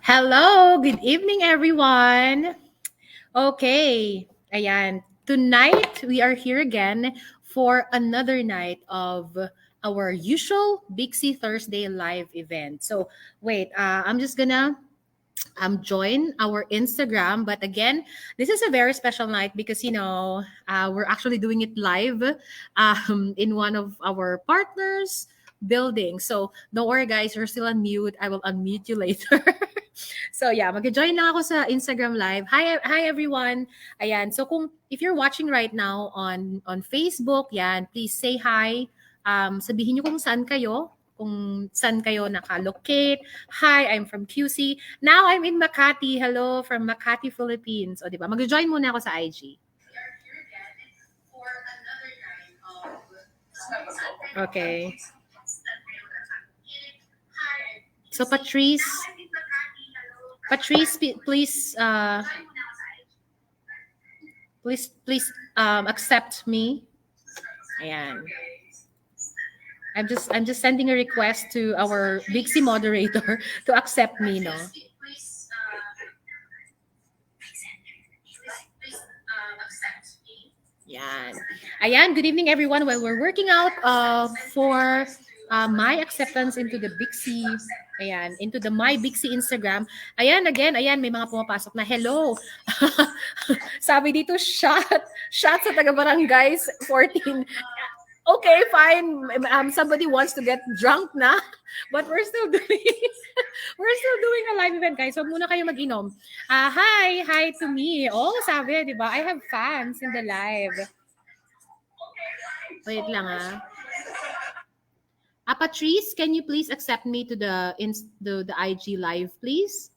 Hello, good evening everyone. Okay, ayan. Tonight we are here again for another night of our usual Bixie Thursday live event. So wait, I'm just gonna join our Instagram. But again, this is a very special night because we're actually doing it live in one of our partners' buildings. So don't worry, guys, you're still on mute. I will unmute you later. So yeah, mag-join lang ako sa Instagram live. Hi everyone. Ayan. So kung if you're watching right now on Facebook, yan, please say hi. Sabihin niyo kung saan kayo nakalocate. Hi, I'm from QC. Now I'm in Makati. Hello from Makati, Philippines. O, di ba? Mag-join muna ako sa IG. Okay. So Patrice, please accept me. Ayan. I'm just sending a request to our Bixie moderator to accept me, no? Yan. Ayan, good evening everyone. While we're working out for my acceptance into the Bixie, ayan, into the My Bixie Instagram. Ayan, again, ayan, may mga pumapasok na hello. Sabi dito, shot sa taga-barangays 14. Okay, fine. Somebody wants to get drunk na, but we're still doing a live event, guys. So muna kayo mag-inom. Hi to me. Oh, sabi, di ba? I have fans in the live. Wait lang Patrice, can you please accept me to the IG live, please?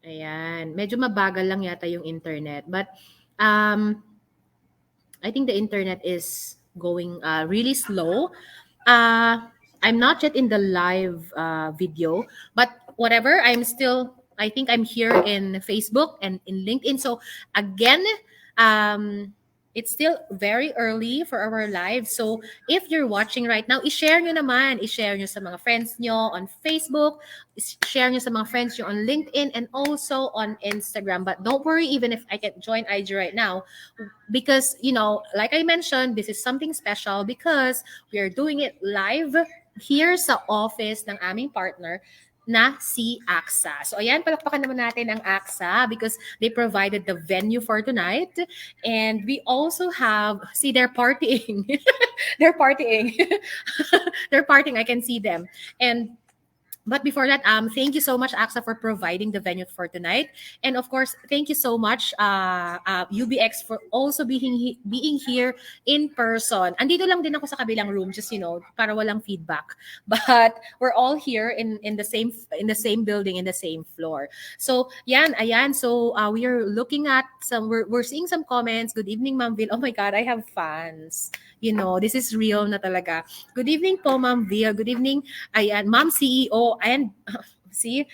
Ayan. Medyo mabagal lang yata yung internet. But I think the internet is going really slow. I'm not yet in the live video, but whatever, I think I'm here in Facebook and in LinkedIn. So again, it's still very early for our live. So if you're watching right now, i-share nyo naman. I-share nyo sa mga friends nyo on Facebook, share nyo sa mga friends nyo on LinkedIn, and also on Instagram. But don't worry, even if I can't join IG right now, because, like I mentioned, this is something special because we are doing it live here sa office ng aming partner na si AXA. So ayan, palakpakan naman natin ang AXA because they provided the venue for tonight. And we also have, see, they're partying. They're partying. They're partying, I can see them. But before that, thank you so much, AXA, for providing the venue for tonight. And of course, thank you so much, UBX, for also being here in person. Andito lang din ako sa kabilang room, just, para walang feedback. But we're all here in the same building, in the same floor. So, ayan. So, we are looking at we're seeing some comments. Good evening, Ma'am Vil. Oh my God, I have fans. This is real na talaga. Good evening po, Ma'am Vil. Good evening, ayan, Ma'am CEO, and see,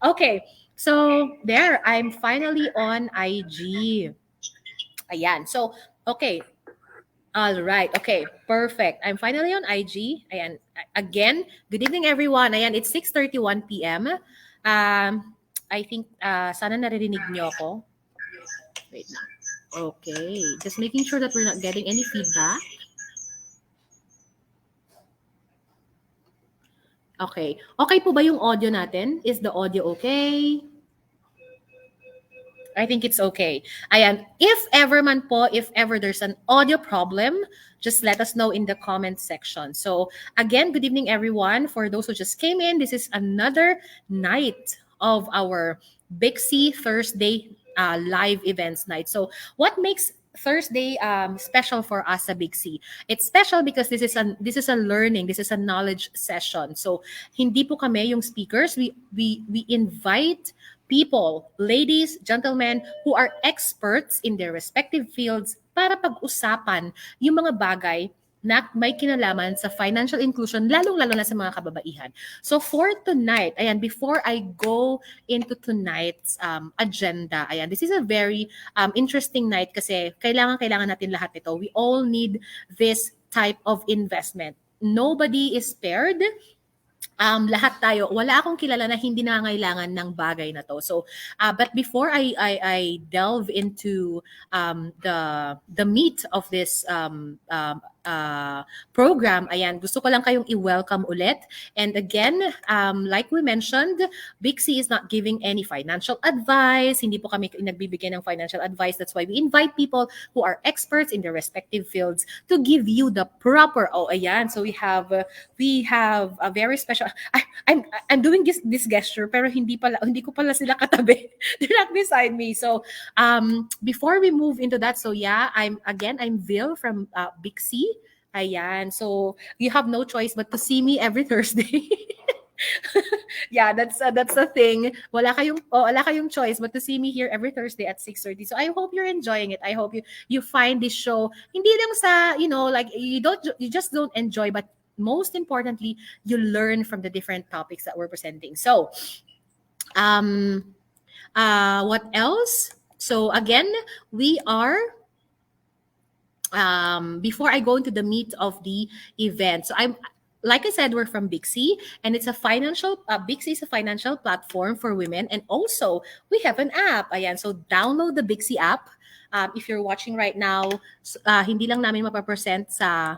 okay. So there, I'm finally on IG. Ayan. So, okay. All right. Okay. Perfect. I'm finally on IG. Ayan. Again, good evening everyone. Ayan, it's 6:31 p.m. I think sana naririnig niyo ako. Wait na. Okay. Just making sure that we're not getting any feedback. Okay. Okay po ba yung audio natin? Is the audio okay? I think it's okay. Ayan. If ever there's an audio problem, just let us know in the comment section. So again, good evening everyone. For those who just came in, this is another night of our Bixie Thursday live events night. So what makes Thursday special for us sa Bixie? It's special because this is a learning, this is a knowledge session. So hindi po kami yung speakers. We invite people, ladies, gentlemen, who are experts in their respective fields para pag-usapan yung mga bagay na may kinalaman sa financial inclusion, lalong-lalo na sa mga kababaihan. So for tonight, ayan, before I go into tonight's agenda, ayan, this is a very interesting night kasi kailangan natin lahat ito. We all need this type of investment. Nobody is spared. Lahat tayo, wala akong kilala na hindi nangangailangan ng bagay na to. So, but before I delve into the meat of this program, ayan, gusto ko lang kayong i-welcome ulit. And again, like we mentioned, Bixie is not giving any financial advice. Hindi po kami nagbibigay ng financial advice. That's why we invite people who are experts in their respective fields to give you the proper, ayan. So we have a very special, I'm doing this gesture pero hindi ko pala sila katabi. They're not beside me. So before we move into that, so yeah, I'm Vil from Bixie. Ayan. So you have no choice but to see me every Thursday. Yeah, that's the thing. Wala kayong choice but to see me here every Thursday at 6:30. So I hope you're enjoying it. I hope you find this show hindi lang sa, like you just don't enjoy, but most importantly, you learn from the different topics that we're presenting. So, what else? So again, we are before I go into the meat of the event. So like I said, we're from Bixie, and it's a Bixie is a financial platform for women, and also we have an app. Ayan, so download the Bixie app. If you're watching right now, hindi lang namin mapapresent sa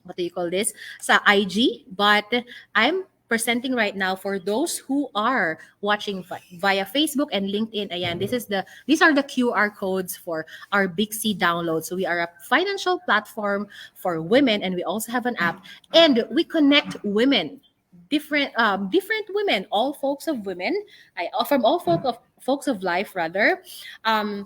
what do you call this, sa IG, but I'm presenting right now for those who are watching via Facebook and LinkedIn. Ayan, these are the QR codes for our Bixie download. So we are a financial platform for women, and we also have an app, and we connect women, different women, all folks of women, from all folks of life rather, and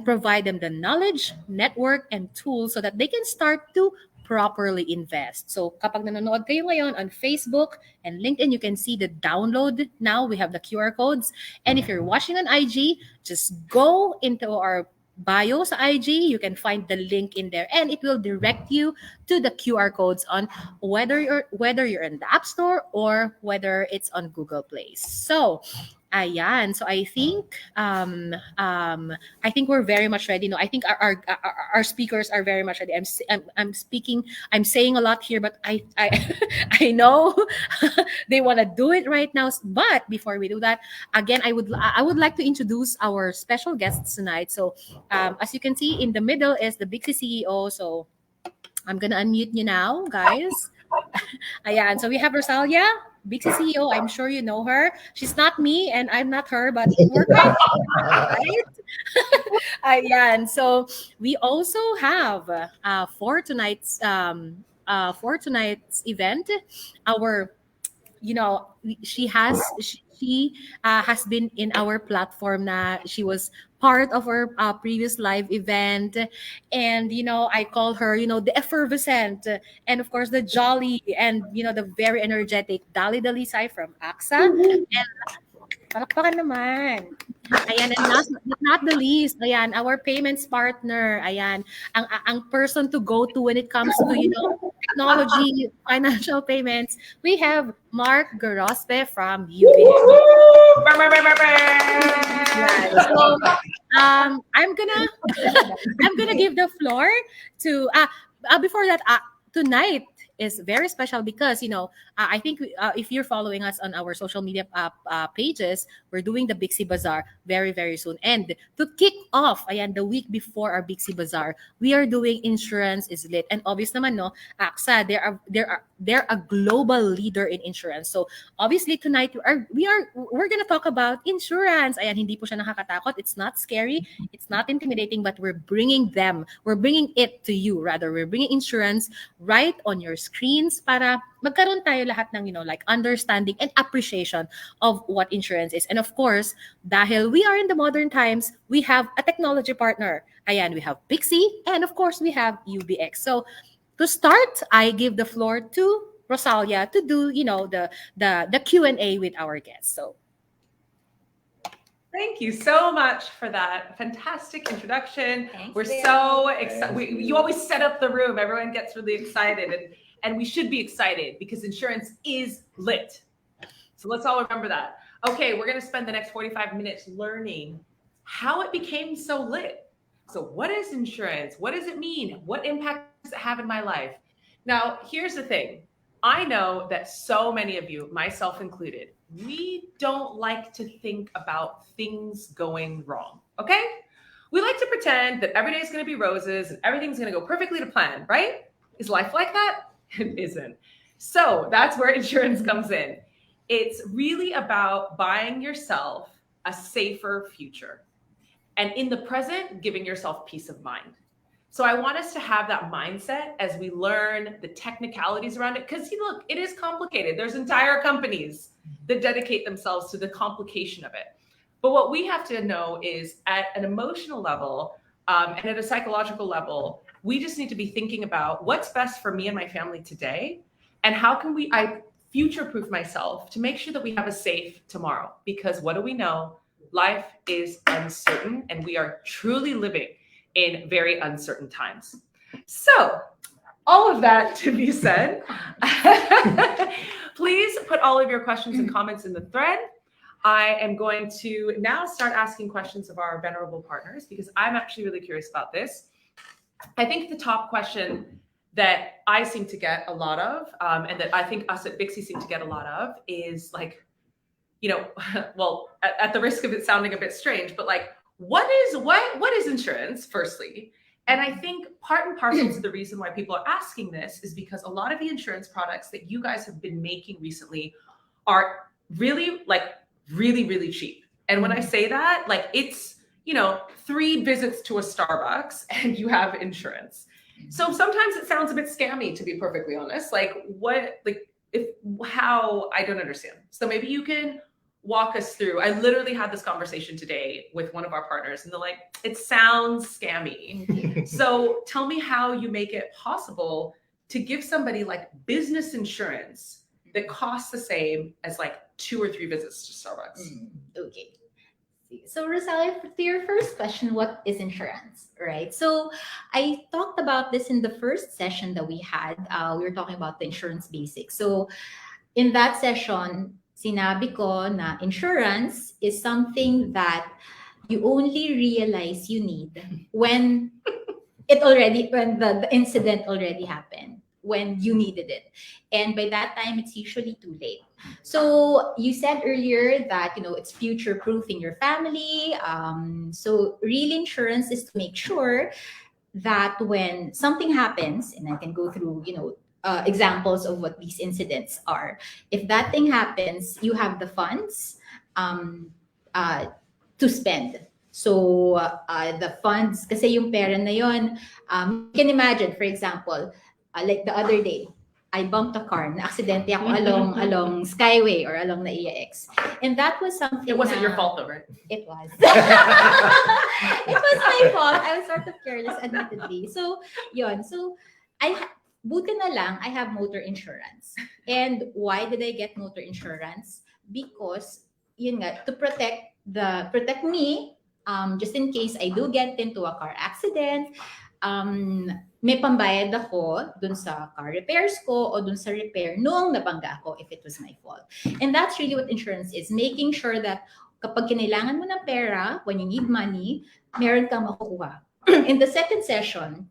provide them the knowledge, network, and tools so that they can start to properly invest. So kapag nanonood kayo ngayon on Facebook and LinkedIn, you can see the download now. We have the QR codes. And if you're watching on IG, just go into our bio sa IG. You can find the link in there, and it will direct you to the QR codes on whether you're in the App Store or whether it's on Google Play. So ayan. So I think we're very much ready. No, I think our speakers are very much ready. I'm speaking. I'm saying a lot here, but I I know they want to do it right now. But before we do that, again, I would like to introduce our special guests tonight. So as you can see in the middle is the Bixie CEO. So I'm gonna unmute you now, guys. Ayan. So we have Rosalia, Bixie CEO. I'm sure you know her. She's not me and I'm not her, but we're kind of, right? Ayan. So we also have for tonight's event, our she has been in our platform na she was part of our previous live event, and I call her the effervescent, and of course the jolly, and the very energetic Dali Dalisay from AXA. And palakpakan naman. Ayan, and not the least, ayan, our payments partner, ayan, ang person to go to when it comes to, technology, financial payments. We have Mark Garospe from UBX. Right. So, I'm gonna give the floor to, before that, tonight is very special because I think if you're following us on our social media pages, we're doing the Bixie Bazaar very very soon. And to kick off, ayan, the week before our Bixie Bazaar, we are doing Insurance is Lit. And obvious naman, no, AXA, they're a global leader in insurance. So obviously tonight we're gonna talk about insurance. Ayan, hindi po siya nakakatakot. It's not scary. It's not intimidating. But we're bringing it to you. Rather, we're bringing insurance right on your screens para magkaroon tayo lahat ng like understanding and appreciation of what insurance is. And of course, dahil we are in the modern times, we have a technology partner. Ayan, we have Bixie, and of course we have UBX. So to start, I give the floor to Rosalia to do the Q&A with our guests. So thank you so much for that fantastic introduction. Thanks, We're Bill. so excited. You always set up the room. Everyone gets really excited, and we should be excited because insurance is lit. So let's all remember that. Okay, we're going to spend the next 45 minutes learning how it became so lit. So what is insurance? What does it mean? What impact does it have in my life? Now, here's the thing. I know that so many of you, myself included, we don't like to think about things going wrong. Okay? We like to pretend that every day is going to be roses and everything's going to go perfectly to plan, right? Is life like that? It isn't. So that's where insurance comes in. It's really about buying yourself a safer future. And in the present, giving yourself peace of mind. So I want us to have that mindset as we learn the technicalities around it. Because look, it is complicated. There's entire companies that dedicate themselves to the complication of it. But what we have to know is at an emotional level and at a psychological level, we just need to be thinking about what's best for me and my family today, and how can I future-proof myself to make sure that we have a safe tomorrow. Because what do we know? Life is uncertain, and we are truly living in very uncertain times. So, all of that to be said, please put all of your questions and comments in the thread. I am going to now start asking questions of our venerable partners because I'm actually really curious about this. I think the top question that I seem to get a lot of, and that I think us at Bixie seem to get a lot of, is like, well, at the risk of it sounding a bit strange, but like, what is insurance, firstly? And I think part and parcel to the reason why people are asking this is because a lot of the insurance products that you guys have been making recently are really really cheap. And when I say that, like, it's 3 visits to a Starbucks and you have insurance. So sometimes it sounds a bit scammy, to be perfectly honest. How, I don't understand. So maybe you can walk us through. I literally had this conversation today with one of our partners, and they're like, it sounds scammy. So tell me how you make it possible to give somebody like business insurance that costs the same as like 2 or 3 visits to Starbucks. Okay. So Rosalia, to your first question, what is insurance, right? So I talked about this in the first session that we had. We were talking about the insurance basics. So in that session, sinabi ko na insurance is something that you only realize you need when the incident already happened, when you needed it. And by that time, it's usually too late. So you said earlier that, it's future-proofing your family. So real insurance is to make sure that when something happens, and I can go through, examples of what these incidents are. If that thing happens, you have the funds to spend. So the funds, kasi yung pera na yon, you can imagine, for example, like the other day, I bumped a car, na-aksidente ako along Skyway or along NAIAX. And that was something. It wasn't your fault though, right? It was. It was my fault. I was sort of careless, admittedly. So, yun. So, buti na lang, I have motor insurance. And why did I get motor insurance? Because, yun nga, to protect me, just in case I do get into a car accident, may pambayad ako dun sa car repairs ko o dun sa repair noong nabangga ako if it was my fault. And that's really what insurance is, making sure that kapag kinailangan mo ng pera, when you need money, meron kang makukuha. In the second session,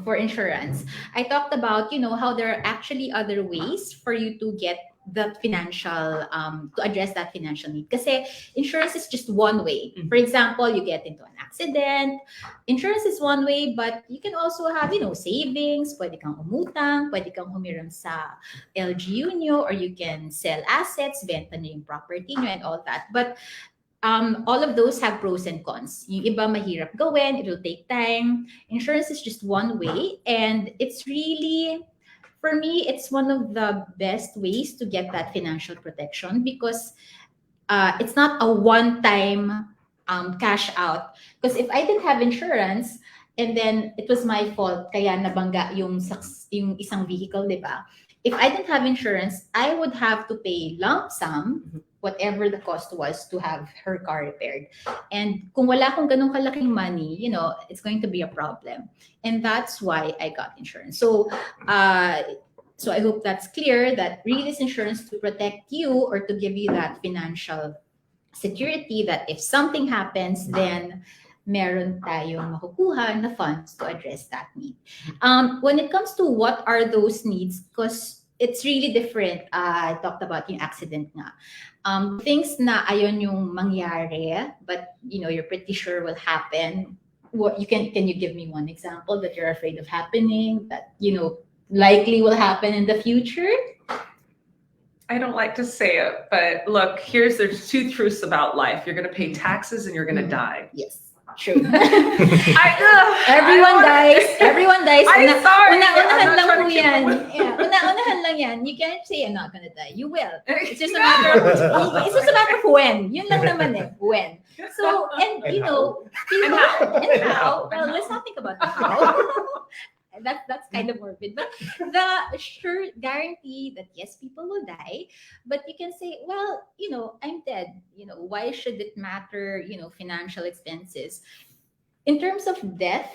for insurance, I talked about, how there are actually other ways for you to get the financial, to address that financial need. Kasi insurance is just one way. For example, you get into an accident. Insurance is one way, but you can also have, savings. Pwede kang umutang, pwede kang humiram sa LGU nyo, or you can sell assets, benta nyo yung property nyo and all that. But all of those have pros and cons. Yung iba mahirap gawin, it'll take time. Insurance is just one way, and it's really, for me, it's one of the best ways to get that financial protection because it's not a one-time cash out. Because if I didn't have insurance and then it was my fault, kaya nabangga yung isang vehicle, di ba? If I didn't have insurance, I would have to pay lump sum, whatever the cost was to have her car repaired. And kung wala akong ganun kalaking money, it's going to be a problem. And that's why I got insurance. So I hope that's clear that really is insurance to protect you or to give you that financial security that if something happens, then meron tayong makukuha na funds to address that need. When it comes to what are those needs, because it's really different. I talked about yung accident nga. Things na ayon yung mangyari, but you're pretty sure will happen. What can you give me one example that you're afraid of happening that likely will happen in the future? I don't like to say it, but look, there's two truths about life. You're going to pay taxes and you're going to die. Yes, true. Everyone dies. Everyone dies. I'm sorry. Una-unahan lang trying po to keep yan. away. Yeah, una-unahan lang yan. You can't say I'm not gonna die. You will. It's just a matter of when. Yun lang naman when. So, and people, and how. Well, let's not think about the how. That's kind of morbid, but the sure guarantee that yes, people will die, but you can say, well, I'm dead. Why should it matter? Financial expenses. In terms of death,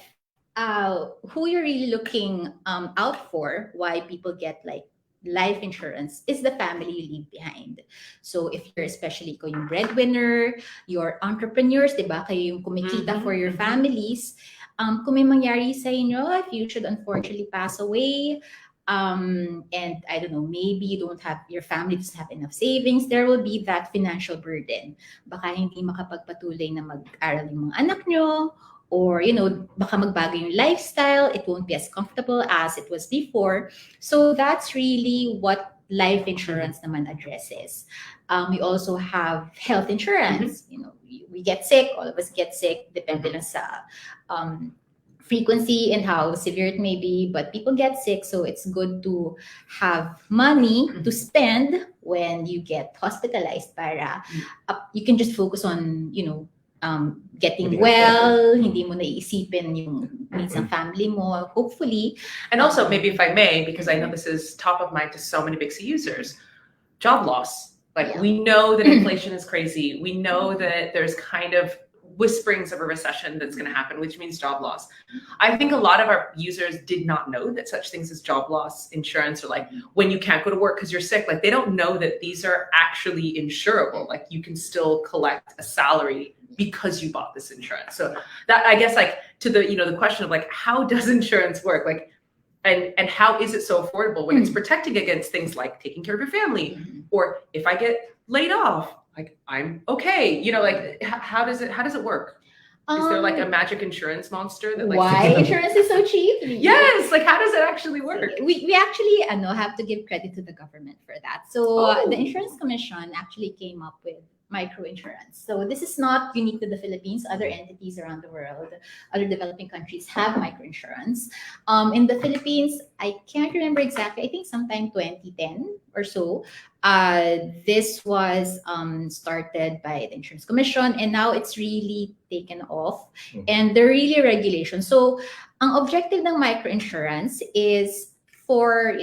who you're really looking out for, why people get like life insurance, is the family you leave behind. So if you're especially yung breadwinner, you're entrepreneurs, diba? Kayo yung kumikita for your families. Kung may mangyari sa inyo, if you should unfortunately pass away, and I don't know, maybe you don't have, your family doesn't have enough savings, there will be that financial burden. Baka hindi makapagpatuloy na mag-aral yung mga anak nyo, or baka magbago yung lifestyle, it won't be as comfortable as it was before. So that's really what life insurance naman addresses. We also have health insurance. We get sick, all of us get sick, depende lang sa frequency and how severe it may be, but people get sick, so it's good to have money to spend when you get hospitalized para you can just focus on getting well, hindi mo naiisipin yung needs ng family mo, hopefully. And also, maybe if I may, because I know this is top of mind to so many Bixie users, job loss. Like, we know that inflation is crazy. We know that there's kind of whisperings of a recession that's going to happen, which means job loss. I think a lot of our users did not know that such things as job loss insurance, or like when you can't go to work because you're sick, like they don't know that these are actually insurable. Like you can still collect a salary because you bought this insurance. So that, I guess, like to the, the question of like, how does insurance work? Like, and how is it so affordable when it's protecting against things like taking care of your family, or if I get laid off, like I'm okay. Like how does it work? Is there like a magic insurance monster that like why insurance is so cheap? Yes, like how does it actually work? We actually have to give credit to the government for that. So the Insurance Commission actually came up with microinsurance. So this is not unique to the Philippines. Other entities around the world, other developing countries have microinsurance. In the Philippines, I can't remember exactly. I think sometime 2010 or so. This was started by the Insurance Commission, and now it's really taken off. And they're really regulations. So ang objective ng microinsurance is for,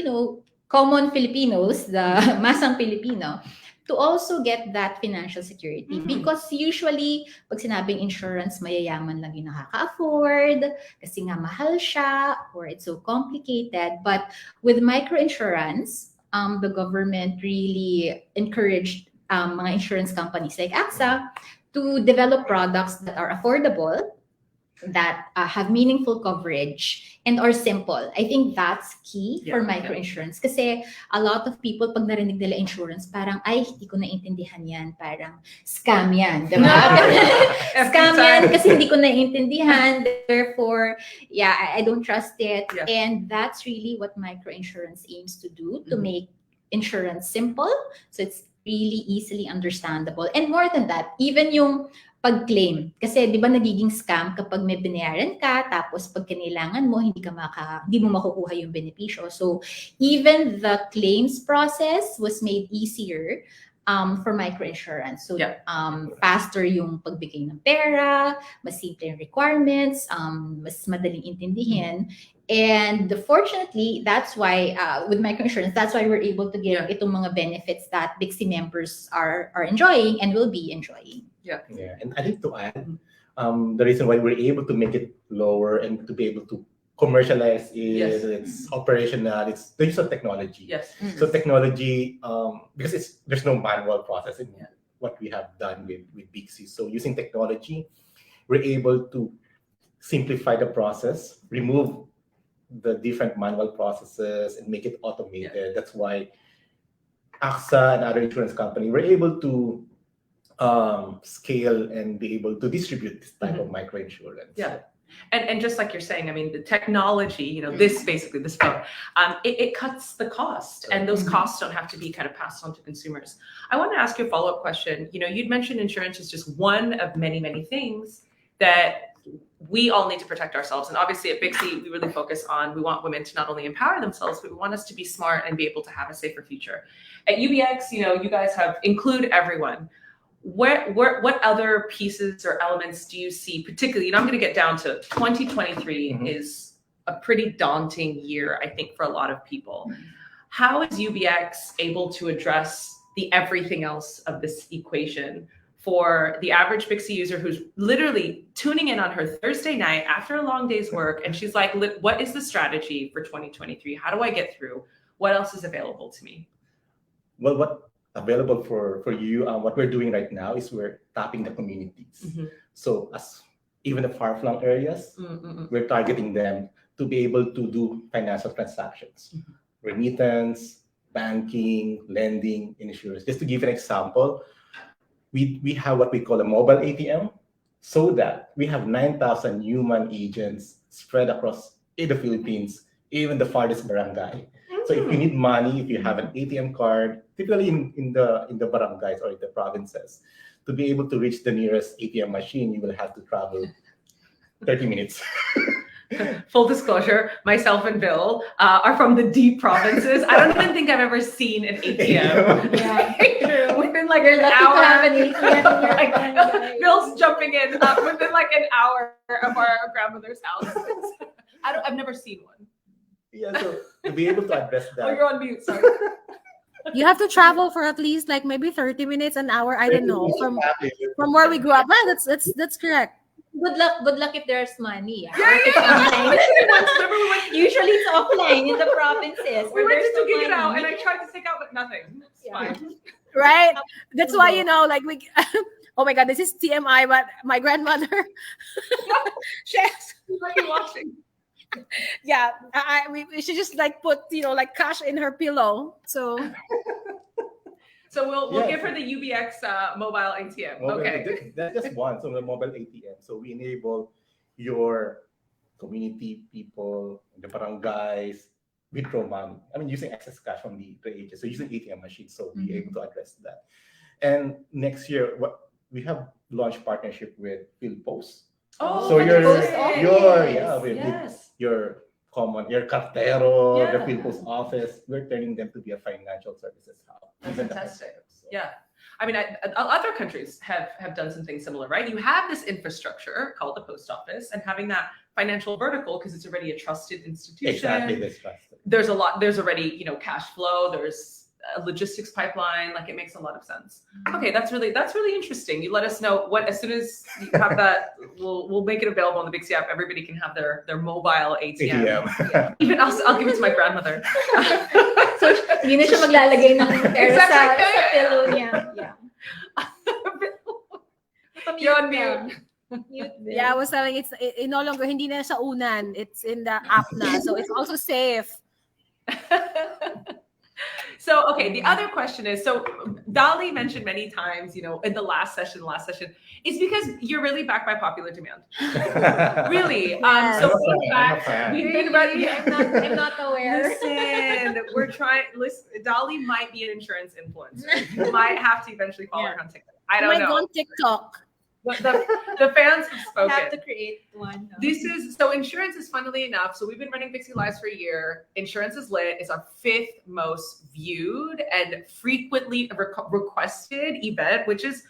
common Filipinos, the masang Filipino, to also get that financial security. Because usually, pag sinabing insurance, mayayaman lang yung nakaka-afford, kasi nga mahal siya, or it's so complicated. But with microinsurance, the government really encouraged mga insurance companies like AXA to develop products that are affordable, that have meaningful coverage, and are simple. I think that's key for microinsurance. Kasi a lot of people, pag narinig nila insurance, parang, ay, hindi ko naintindihan yan. Parang, scam yan. Diba? Scam yan kasi hindi ko naintindihan. Therefore, I don't trust it. Yeah. And that's really what microinsurance aims to do, to make insurance simple. So it's really easily understandable. And more than that, even yung pag-claim. Kasi di ba nagiging scam kapag may binayaran ka, tapos pag kinailangan mo, hindi mo makukuha yung benepisyo. So even the claims process was made easier for microinsurance. So faster yung pagbigay ng pera, mas simple yung requirements, mas madaling intindihin. And fortunately, that's why with microinsurance, that's why we're able to give itong mga benefits that Bixie members are enjoying and will be enjoying. Yeah, and I think to add, the reason why we're able to make it lower and to be able to commercialize is it's operational, it's the use of technology. Yes. So technology, because there's no manual process in what we have done with Bixie. So using technology, we're able to simplify the process, remove the different manual processes, and make it automated. That's why AXA and other insurance company were able to scale and be able to distribute this type of microinsurance. Yeah. And just like you're saying, I mean, the technology, this basically, this phone, it cuts the cost, and those costs don't have to be kind of passed on to consumers. I want to ask you a follow-up question. You'd mentioned insurance is just one of many, many things that we all need to protect ourselves. And obviously at Bixie, we really focus on, we want women to not only empower themselves, but we want us to be smart and be able to have a safer future. At UBX, you guys have include everyone. What other pieces or elements do you see, particularly, I'm going to get down to 2023 is a pretty daunting year, I think, for a lot of people. How is UBX able to address the everything else of this equation for the average Bixie user who's literally tuning in on her Thursday night after a long day's work, and she's like, what is the strategy for 2023? How do I get through? What else is available to me? Well, what available for you, what we're doing right now is we're tapping the communities. So as even the far-flung areas, we're targeting them to be able to do financial transactions, remittance, banking, lending, insurance. Just to give an example, we have what we call a mobile ATM, so that we have 9,000 human agents spread across the Philippines, even the farthest barangay. So if you need money, if you have an ATM card, typically in the barangays or in the provinces, to be able to reach the nearest ATM machine, you will have to travel 30 minutes. Full disclosure, myself and Bill are from the deep provinces. I don't even think I've ever seen an ATM. Yeah, within like you're an lucky hour. to have an ATM. Like, Bill's jumping in within like an hour of our grandmother's house. I've never seen one. Yeah, so to be able to address that. Oh, you're on mute. Sorry. You have to travel for at least like maybe 30 minutes, an hour. I don't know from where we grew up. Well, that's correct. Good luck if there's money. Yeah. Remember we went, Usually it's offline in the provinces. we went to there's Duking it no out, money. and I tried to take out, but nothing. It's fine. Right? That's why like we. Oh my God, this is TMI, but my grandmother. You might be watching. Yeah, we should just like put like cash in her pillow. So we'll give her the UBX mobile ATM. Okay. That's just one. So the mobile ATM. So we enable your community people, the barangays, withdraw money. I mean, using excess cash from the agents. So using ATM machines. So we're able to address that. And next year, what we have launched partnership with PhilPost. Oh, so yes. your cartero, the PhilPost office, we're turning them to be a financial services hub. That's fantastic. Yeah. I mean, other countries have done something similar, right? You have this infrastructure called the post office, and having that financial vertical, because it's already a trusted institution. Exactly, this trusted. There's already, cash flow, there's a logistics pipeline, like it makes a lot of sense. Okay, that's really interesting. You let us know as soon as you have that, we'll make it available on the Bixie app. Everybody can have their mobile ATM. Yeah. Even I'll give it to my grandmother. So, hindi na siya maglalagay ng pera sa pillow niya. Yeah. You're on mute. yeah, I was telling it no longer hindi na sa unan. It's in the app na, so it's also safe. So, okay, the other question is, so Dali mentioned many times, in the last session, it's because you're really backed by popular demand. Really. So in fact, we've been ready. I'm not aware. Listen, Dali might be an insurance influencer. You might have to eventually follow her on TikTok. I don't know. Go on TikTok. But the fans have spoken. I have to create one. So insurance is, funnily enough, so we've been running Bixie Lives for a year. Insurance is Lit is our 5th most viewed and frequently requested event, which is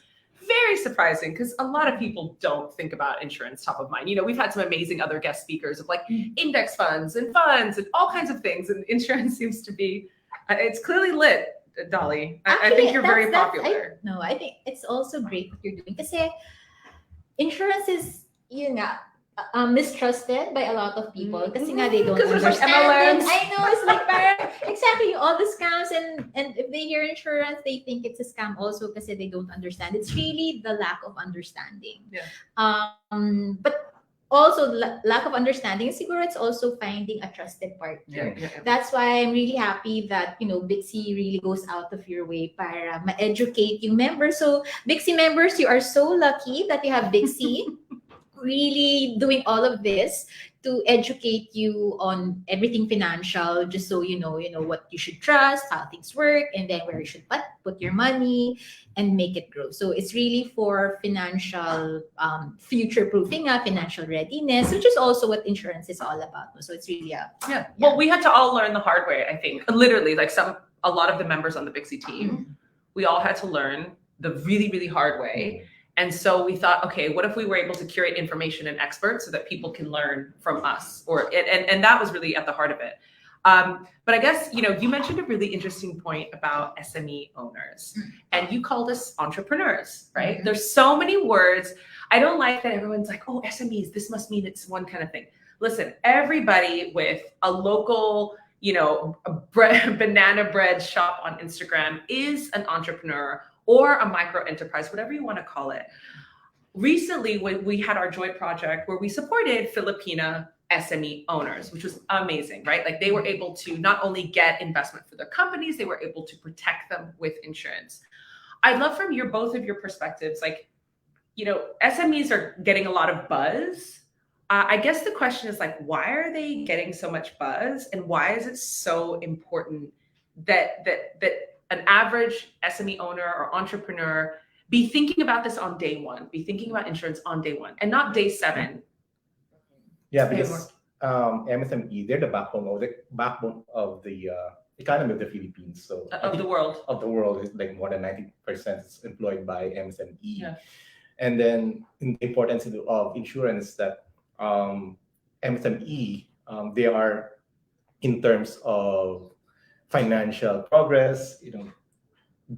very surprising because a lot of people don't think about insurance top of mind. We've had some amazing other guest speakers of like index funds and all kinds of things. And insurance seems to be, it's clearly lit, Dali. I think you're very popular. I think it's also great what you're doing. Kasi insurance is, mistrusted by a lot of people kasi nga they don't 'Cause there's like understand it. MLMs. I know, it's like parang, exactly, all the scams, and if they hear insurance, they think it's a scam also kasi they don't understand. It's really the lack of understanding. Yeah. But also lack of understanding, siguro it's also finding a trusted partner. Yeah. That's why I'm really happy that, Bixie really goes out of your way para ma-educate yung members. So, Bixie members, you are so lucky that you have Bixie really doing all of this to educate you on everything financial, just so you know what you should trust, how things work, and then where you should put your money and make it grow. So it's really for financial future proofing, financial readiness, which is also what insurance is all about. So it's really Yeah. Well, we had to all learn the hard way, I think. Literally, like a lot of the members on the Bixie team, we all had to learn the really, really hard way. And so we thought, okay, what if we were able to curate information and experts so that people can learn from us? And that was really at the heart of it. But I guess, you mentioned a really interesting point about SME owners, and you called us entrepreneurs, right? There's so many words. I don't like that everyone's like, oh, SMEs, this must mean it's one kind of thing. Listen, everybody with a local, banana bread shop on Instagram is an entrepreneur or a micro enterprise, whatever you want to call it. Recently, we had our joint project where we supported Filipina SME owners, which was amazing, right? Like they were able to not only get investment for their companies, they were able to protect them with insurance. I'd love from both of your perspectives, like, SMEs are getting a lot of buzz. I guess the question is like, why are they getting so much buzz, and why is it so important that an average SME owner or entrepreneur be thinking about this on day one, be thinking about insurance on day one, and not day 7? Yeah, because MSME, they're the backbone of the economy of the Philippines. So Of the world. Of the world, is like more than 90% is employed by MSME. Yeah. And then the importance of insurance that MSME, they are in terms of financial progress.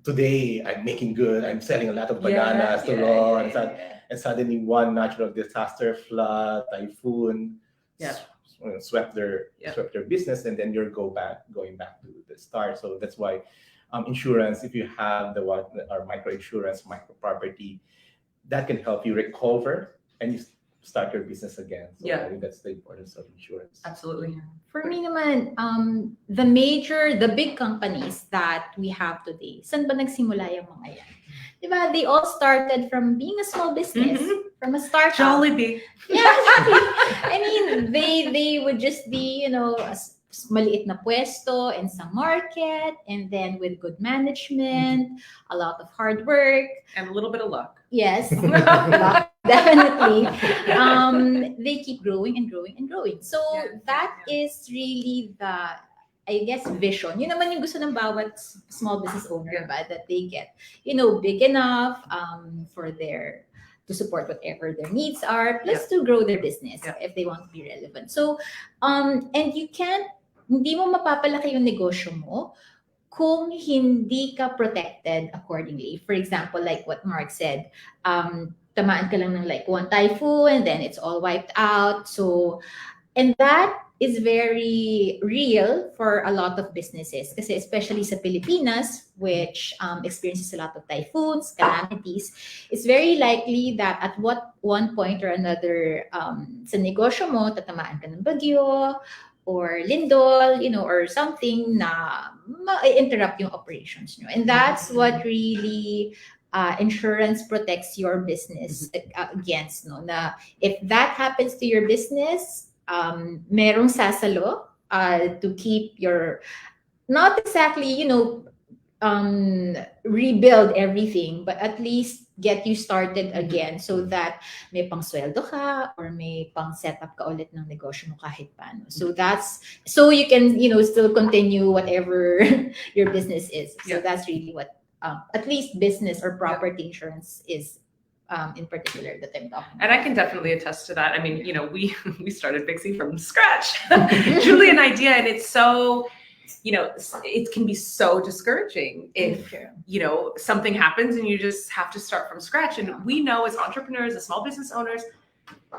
Today I'm making good. I'm selling a lot of bananas to Ron, and suddenly one natural disaster, flood, typhoon, swept their business, and then you're going back to the start. So that's why insurance, if you have our micro insurance, micro property, that can help you recover and you start your business again. So I think that's the importance of insurance. Absolutely. For me naman, the big companies that we have today, saan ba nagsimula yung mga yan? Diba? They all started from being a small business, from a startup. Jollibee. Yeah, exactly. I mean, they would just be, maliit na pwesto in some market, and then with good management, a lot of hard work. And a little bit of luck. Yes, luck, definitely. They keep growing and growing and growing. So that is really the, I guess, vision. Yun naman yung gusto ng bawat small business owner, ba, that they get, big enough to support whatever their needs are, plus to grow their business if they want to be relevant. So, and hindi mo mapapalaki yung negosyo mo kung hindi ka protected accordingly. For example, like what Mark said, tamaan ka lang ng like one typhoon and then it's all wiped out. So, and that is very real for a lot of businesses. Kasi especially sa Pilipinas, which experiences a lot of typhoons, calamities, it's very likely that at one point or another sa negosyo mo, tatamaan ka ng bagyo, or lindol, or something na ma-interrupt yung operations nyo. And that's what really insurance protects your business against, no? Na if that happens to your business, merong sasalo to keep your, not exactly, rebuild everything, but at least get you started again so that may pang-sweldo ka or may pang-setup ka ulit ng negosyo mo kahit paano. So so you can, still continue whatever your business is. So that's really what, at least business or property insurance is in particular that I'm talking about. And I can definitely attest to that. I mean, we started Bixie from scratch, truly an idea, and it's so, it can be so discouraging if, something happens and you just have to start from scratch. And we know as entrepreneurs, as small business owners,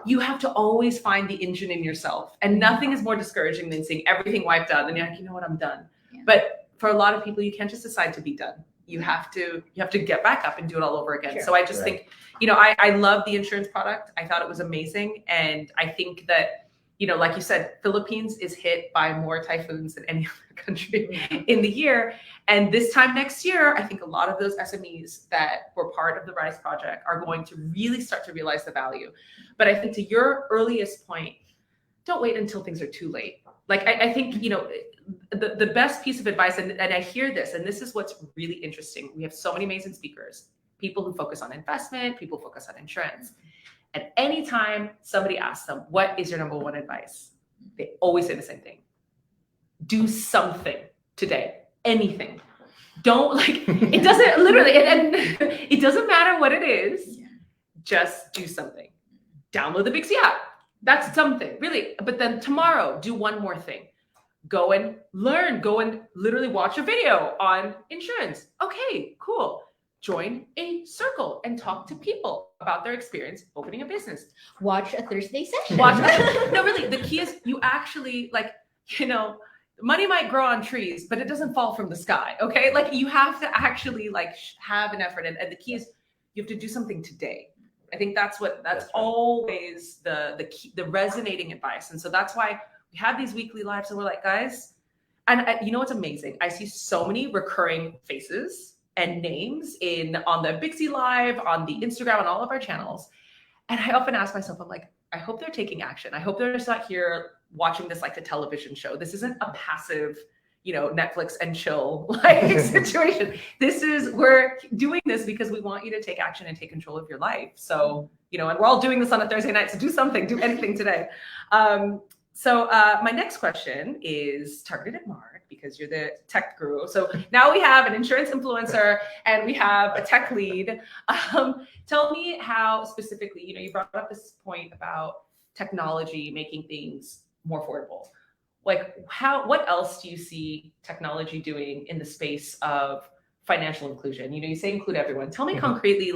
you have to always find the engine in yourself. And nothing is more discouraging than seeing everything wiped out. And you're like, you know what, I'm done. Yeah. But for a lot of people, you can't just decide to be done. You have to get back up and do it all over again. Sure. So I just think, I love the insurance product. I thought it was amazing. And I think that, like you said, Philippines is hit by more typhoons than any other country in the year. And this time next year, I think a lot of those SMEs that were part of the RISE project are going to really start to realize the value. But I think to your earliest point, don't wait until things are too late. Like, I think, the best piece of advice, and I hear this, and this is what's really interesting. We have so many amazing speakers, people who focus on investment, people who focus on insurance. At any time somebody asks them, what is your number one advice? They always say the same thing. Do something today, anything. Don't it doesn't literally, and it doesn't matter what it is, just do something. Download the Bixie app. That's something, really. But then tomorrow, do one more thing. Go and learn, go and literally watch a video on insurance. Okay, cool. Join a circle and talk to people about their experience opening a business. Watch a Thursday session. No, really, the key is you actually money might grow on trees, but it doesn't fall from the sky. Okay. You have to actually have an effort. And the key is you have to do something today. I think that's Right. always the key, the resonating advice. And so that's why we have these weekly lives and we're like, guys, and you know what's amazing? I see so many recurring faces and names on the Bixie Live, on the Instagram, on all of our channels. And I often ask myself, I'm like, I hope they're taking action. I hope they're just not here watching this like a television show. This isn't a passive, Netflix and chill situation. We're doing this because we want you to take action and take control of your life. So, and we're all doing this on a Thursday night. So do something, do anything today. So my next question is targeted at Mark, because you're the tech guru. So now we have an insurance influencer and we have a tech lead. Tell me how specifically, you brought up this point about technology making things more affordable. What else do you see technology doing in the space of financial inclusion? You say include everyone. Tell me concretely,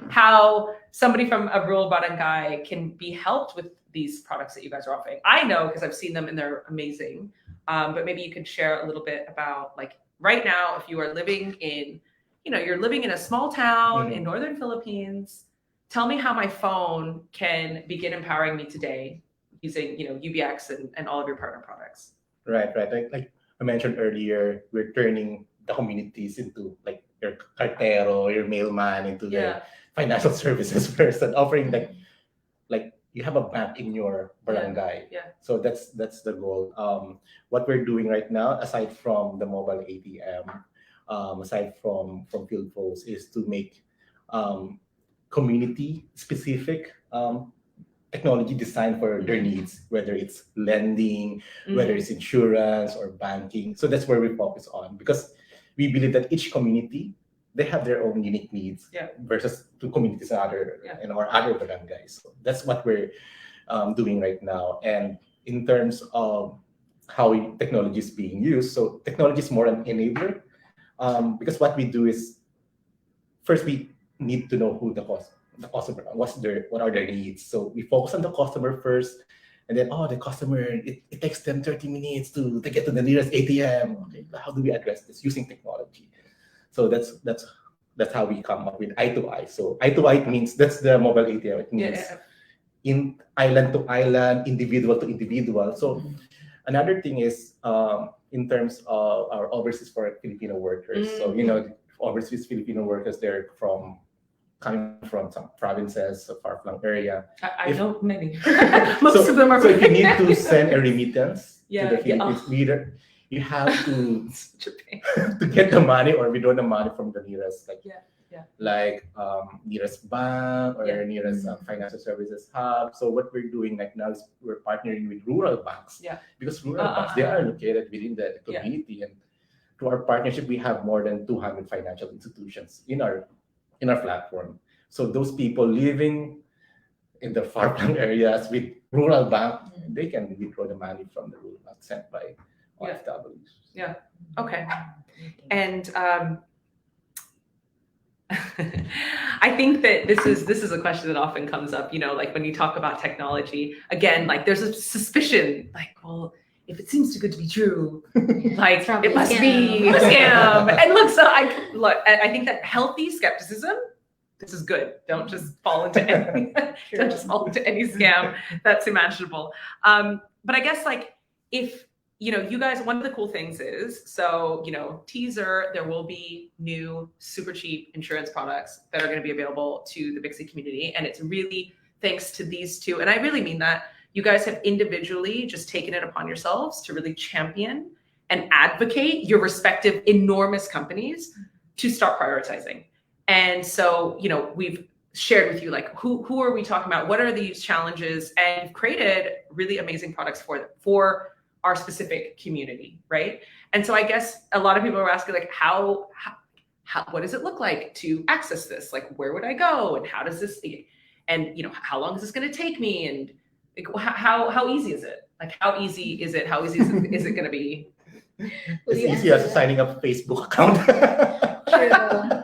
how somebody from a rural barangay can be helped with these products that you guys are offering. I know because I've seen them and they're amazing. But maybe you could share a little bit about right now, if you are living in, you're living in a small town in northern Philippines. Tell me how my phone can begin empowering me today using, UBX and all of your partner products. Right. Like I mentioned earlier, we're turning the communities into your cartero, your mailman into the financial services person, offering like you have a bank in your barangay. Yeah. So that's the goal. What we're doing right now, aside from the mobile ATM, aside from field posts, is to make community specific technology designed for their needs, whether it's lending, whether it's insurance or banking. So that's where we focus on, because we believe that each community, they have their own unique needs versus two communities in other barangays. So that's what we're doing right now. And in terms of how technology is being used, so technology is more an enabler, because what we do is first we need to know who the customer, what are their needs. So we focus on the customer first, and then the customer, it takes them 30 minutes to get to the nearest ATM. Okay, how do we address this using technology? So that's how we come up with eye to eye. So eye to eye means that's the mobile ATM. It means in island to island, individual to individual. So another thing is in terms of our overseas for Filipino workers. So overseas Filipino workers, they're coming from some provinces, a far-flung area. I know many. Most of them are. So if you need to send a remittance to the Philippines, you have to to get the money or withdraw the money from the nearest nearest bank or nearest financial services hub. So what we're doing right now is we're partnering with rural banks, because rural banks, they are located within the community, and through our partnership we have more than 200 financial institutions in our platform. So those people living in the far-flung areas with rural bank, they can withdraw the money from the rural bank sent by OFWs. Okay. And I think that this is a question that often comes up, like when you talk about technology, again, like there's a suspicion, like, well, if it seems too good to be true, like it must be a scam. And look, I think that healthy skepticism, this is good. Don't just fall into any, don't just fall into any scam that's imaginable. But I guess like if you guys, one of the cool things is, so, teaser, there will be new super cheap insurance products that are going to be available to the Bixie community. And it's really thanks to these two. And I really mean that. You guys have individually just taken it upon yourselves to really champion and advocate your respective enormous companies to start prioritizing. And so, we've shared with you, like, who are we talking about? What are these challenges? And you've created really amazing products for our specific community, right? And so I guess a lot of people are asking, like, how what does it look like to access this? Like, where would I go? And how does this, and how long is this going to take me? And like, how easy is it? Like, how easy is it? How easy is it going to be? It's easy as signing up a Facebook account. True.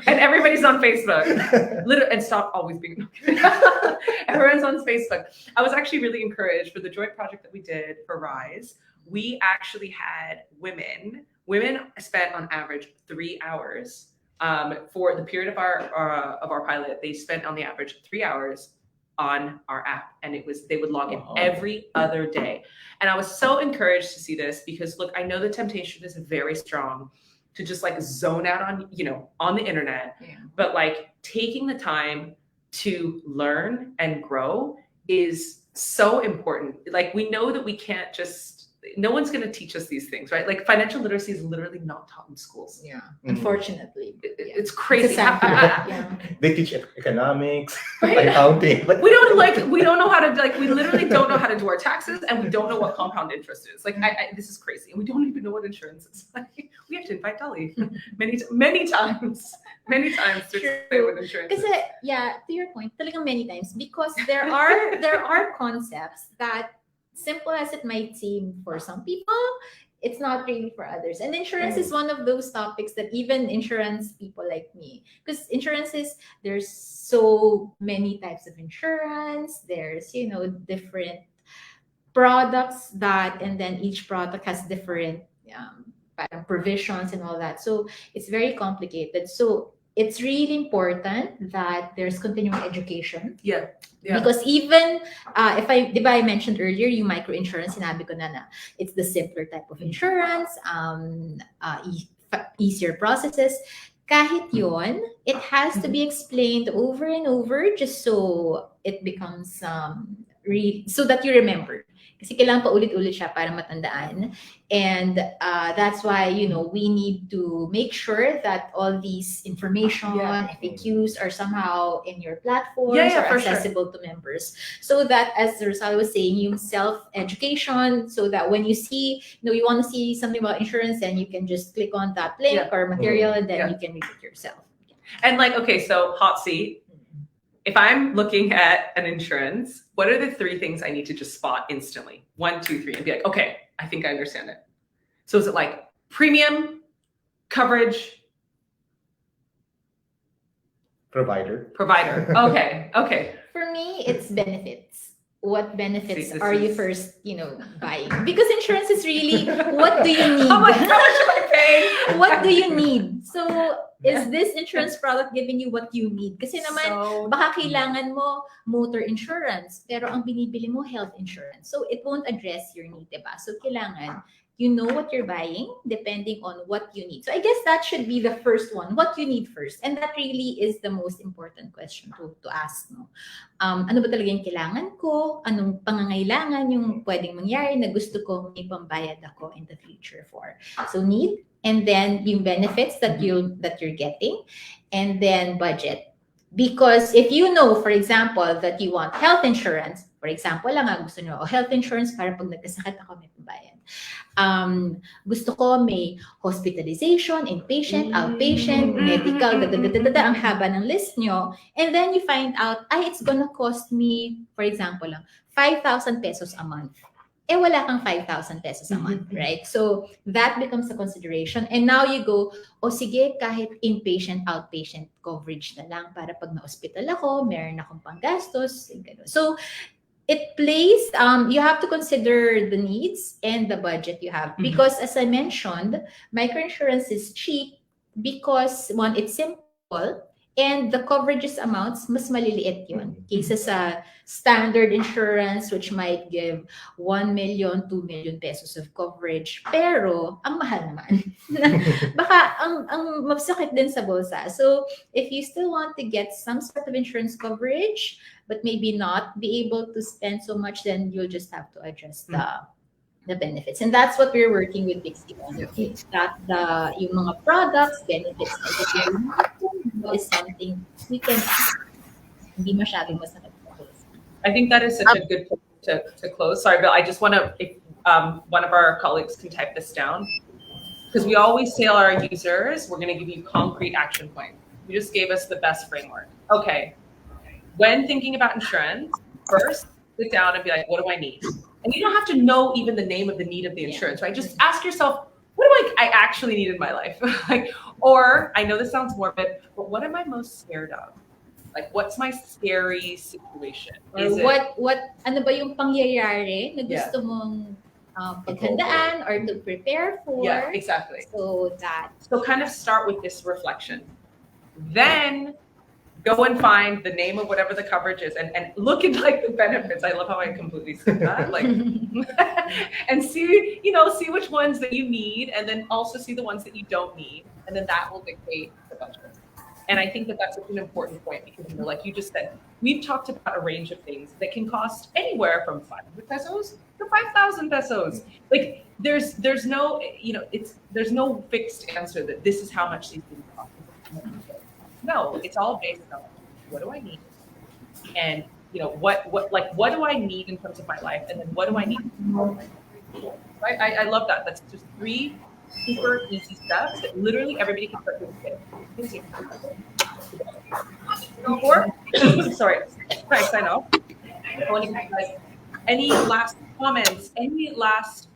And everybody's on Facebook. And stop always being. Everyone's on Facebook. I was actually really encouraged for the joint project that we did for Rise. We actually had women spent on average 3 hours for the period of our pilot. They spent on the average 3 hours on our app, and they would log in every other day. And I was so encouraged to see this because, look, I know the temptation is very strong to just like zone out on the internet, but like taking the time to learn and grow is so important. Like, we know that we can't no one's going to teach us these things, right? Like, financial literacy is literally not taught in schools. Yeah, unfortunately. It's crazy. They teach economics, accounting. But we don't know how to, we literally don't know how to do our taxes, and we don't know what compound interest is. Like, this is crazy. And we don't even know what insurance is. Like, we have to invite Dolly many times to explain what insurance is. Yeah, to your point, talagang many times, because there are concepts that, simple as it might seem for some people, it's not really for others. And insurance is one of those topics that even insurance people like me, because there's so many types of insurance. There's, different products and then each product has different provisions and all that. So it's very complicated. So it's really important that there's continuing education. Yeah. Because even if I mentioned earlier, yung microinsurance, sinabi ko na it's the simpler type of insurance, easier processes. Kahit yun, it has to be explained over and over just so it becomes so that you remember. Kasi kailangan pa ulit-ulit siya para matandaan. And that's why, we need to make sure that all these information, FAQs are somehow in your platforms or accessible to members. So that, as Rosal was saying, yung self-education, so that when you see, you want to see something about insurance, then you can just click on that link or material and then you can read it yourself. And okay, so hot seat. If I'm looking at an insurance, what are the 3 things I need to just spot instantly? 1, 2, 3, and be like, okay, I think I understand it. So is it like premium, coverage, provider? Okay. For me, it's benefits. What benefits are you first, buying? Because insurance is really, what do you need? How much should I pay? What do you need? So, is this insurance product giving you what you need? Kasi naman, baka kailangan mo motor insurance, pero ang binibili mo health insurance. So, it won't address your need, diba? So, kailangan, you know what you're buying depending on what you need. So, I guess that should be the first one, what you need first. And that really is the most important question to ask, no? Ano ba talaga yung kailangan ko? Anong pangangailangan yung pwedeng mangyari na gusto ko may pambayad ako in the future for? So, need. And then yung benefits that you're getting, and then budget. Because if you know, for example, that you want health insurance, for example lang, gusto nyo, health insurance para pag nagkasakit ako may pambayad. Gusto ko may hospitalization, inpatient, outpatient, medical, ang haba ng list nyo. And then you find out, it's gonna cost me, for example lang, 5,000 pesos a month. wala kang 5,000 pesos a month, right? So that becomes a consideration. And now you go, o sige, kahit inpatient, outpatient coverage na lang para pag na-hospital ako, meron akong panggastos, ganun. So it plays, you have to consider the needs and the budget you have. Because as I mentioned, microinsurance is cheap because one, it's simple, and the coverages amounts, mas maliliit yun. Kaysa sa standard insurance, which might give 1 million, 2 million pesos of coverage. Pero, ang mahal naman. Baka ang mapsakit din sa bulsa. So, if you still want to get some sort of insurance coverage, but maybe not be able to spend so much, then you'll just have to adjust the benefits. And that's what we're working with Bixie on. It's that yung mga products, benefits is something we can hindi masyadong masakit. I think that is such a good point to close. Sorry, Bill, I just want to, if one of our colleagues can type this down, because we always tell our users, we're going to give you concrete action points. You just gave us the best framework. Okay. When thinking about insurance, first sit down and be like, what do I need? And you don't have to know even the name of the need of the insurance, right? Just ask yourself, what do I actually need in my life? Like, or I know this sounds morbid, but what am I most scared of? Like, what's my scary situation? Or what ano ba yung pangyayari na gusto mong paghandaan or to prepare for? Yeah, exactly. So kind of start with this reflection. Then go and find the name of whatever the coverage is and look at like the benefits. I love how I completely said that. Like and see which ones that you need, and then also see the ones that you don't need. And then that will dictate the budget. And I think that that's such an important point because, like you just said, we've talked about a range of things that can cost anywhere from 500 pesos to 5,000 pesos. Like there's no, there's no fixed answer that this is how much these things cost. No, it's all based on what do I need, and what do I need in terms of my life, and then what do I need? Right? I love that. That's just 3 super easy steps that literally everybody can start doing. Sorry, can I sign off? Any last comments? Any last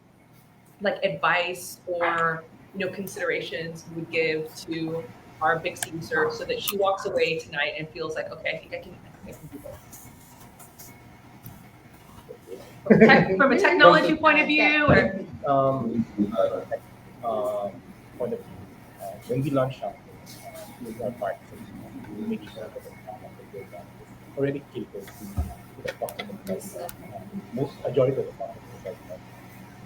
advice or considerations you would give to our Bixie user so that she walks away tonight and feels like, okay, I think I can do this. From a technology point of view, or point of view, when we launch something, with our partners, we make sure that the product that we're done is already catered to the customer. Most majority of the customers like that.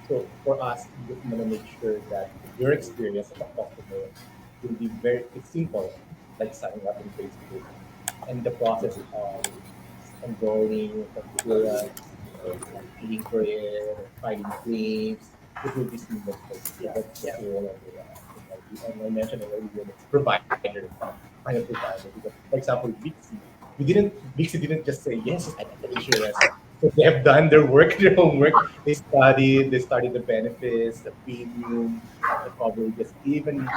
So for us, we just want to make sure that your experience as a customer will be it's simple, like signing up in Facebook, and the process of enrolling, paying for it, filing claims, it will be seamless. That's the role of the and I mentioned already that it's provider, final provider. Because, for example, Bixie didn't just say yes, I get the insurance. So they have done their work, their homework. They studied the benefits, the premium, the coverages, even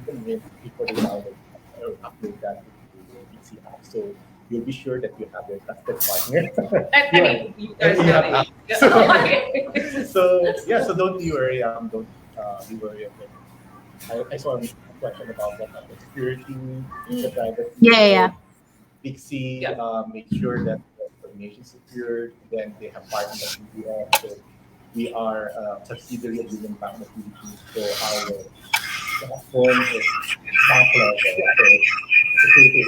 before they download or upload that to the Bixie app. So you'll be sure that you have a trusted partner. I mean, you guys know that. So don't be worried. Don't be worried. I saw a question about the security, the privacy. Yeah. Bixie make sure that the information is secured. Then they have partners in the so we are a subsidiary of Unionbank in the Philippines. So our platform is bank level. So security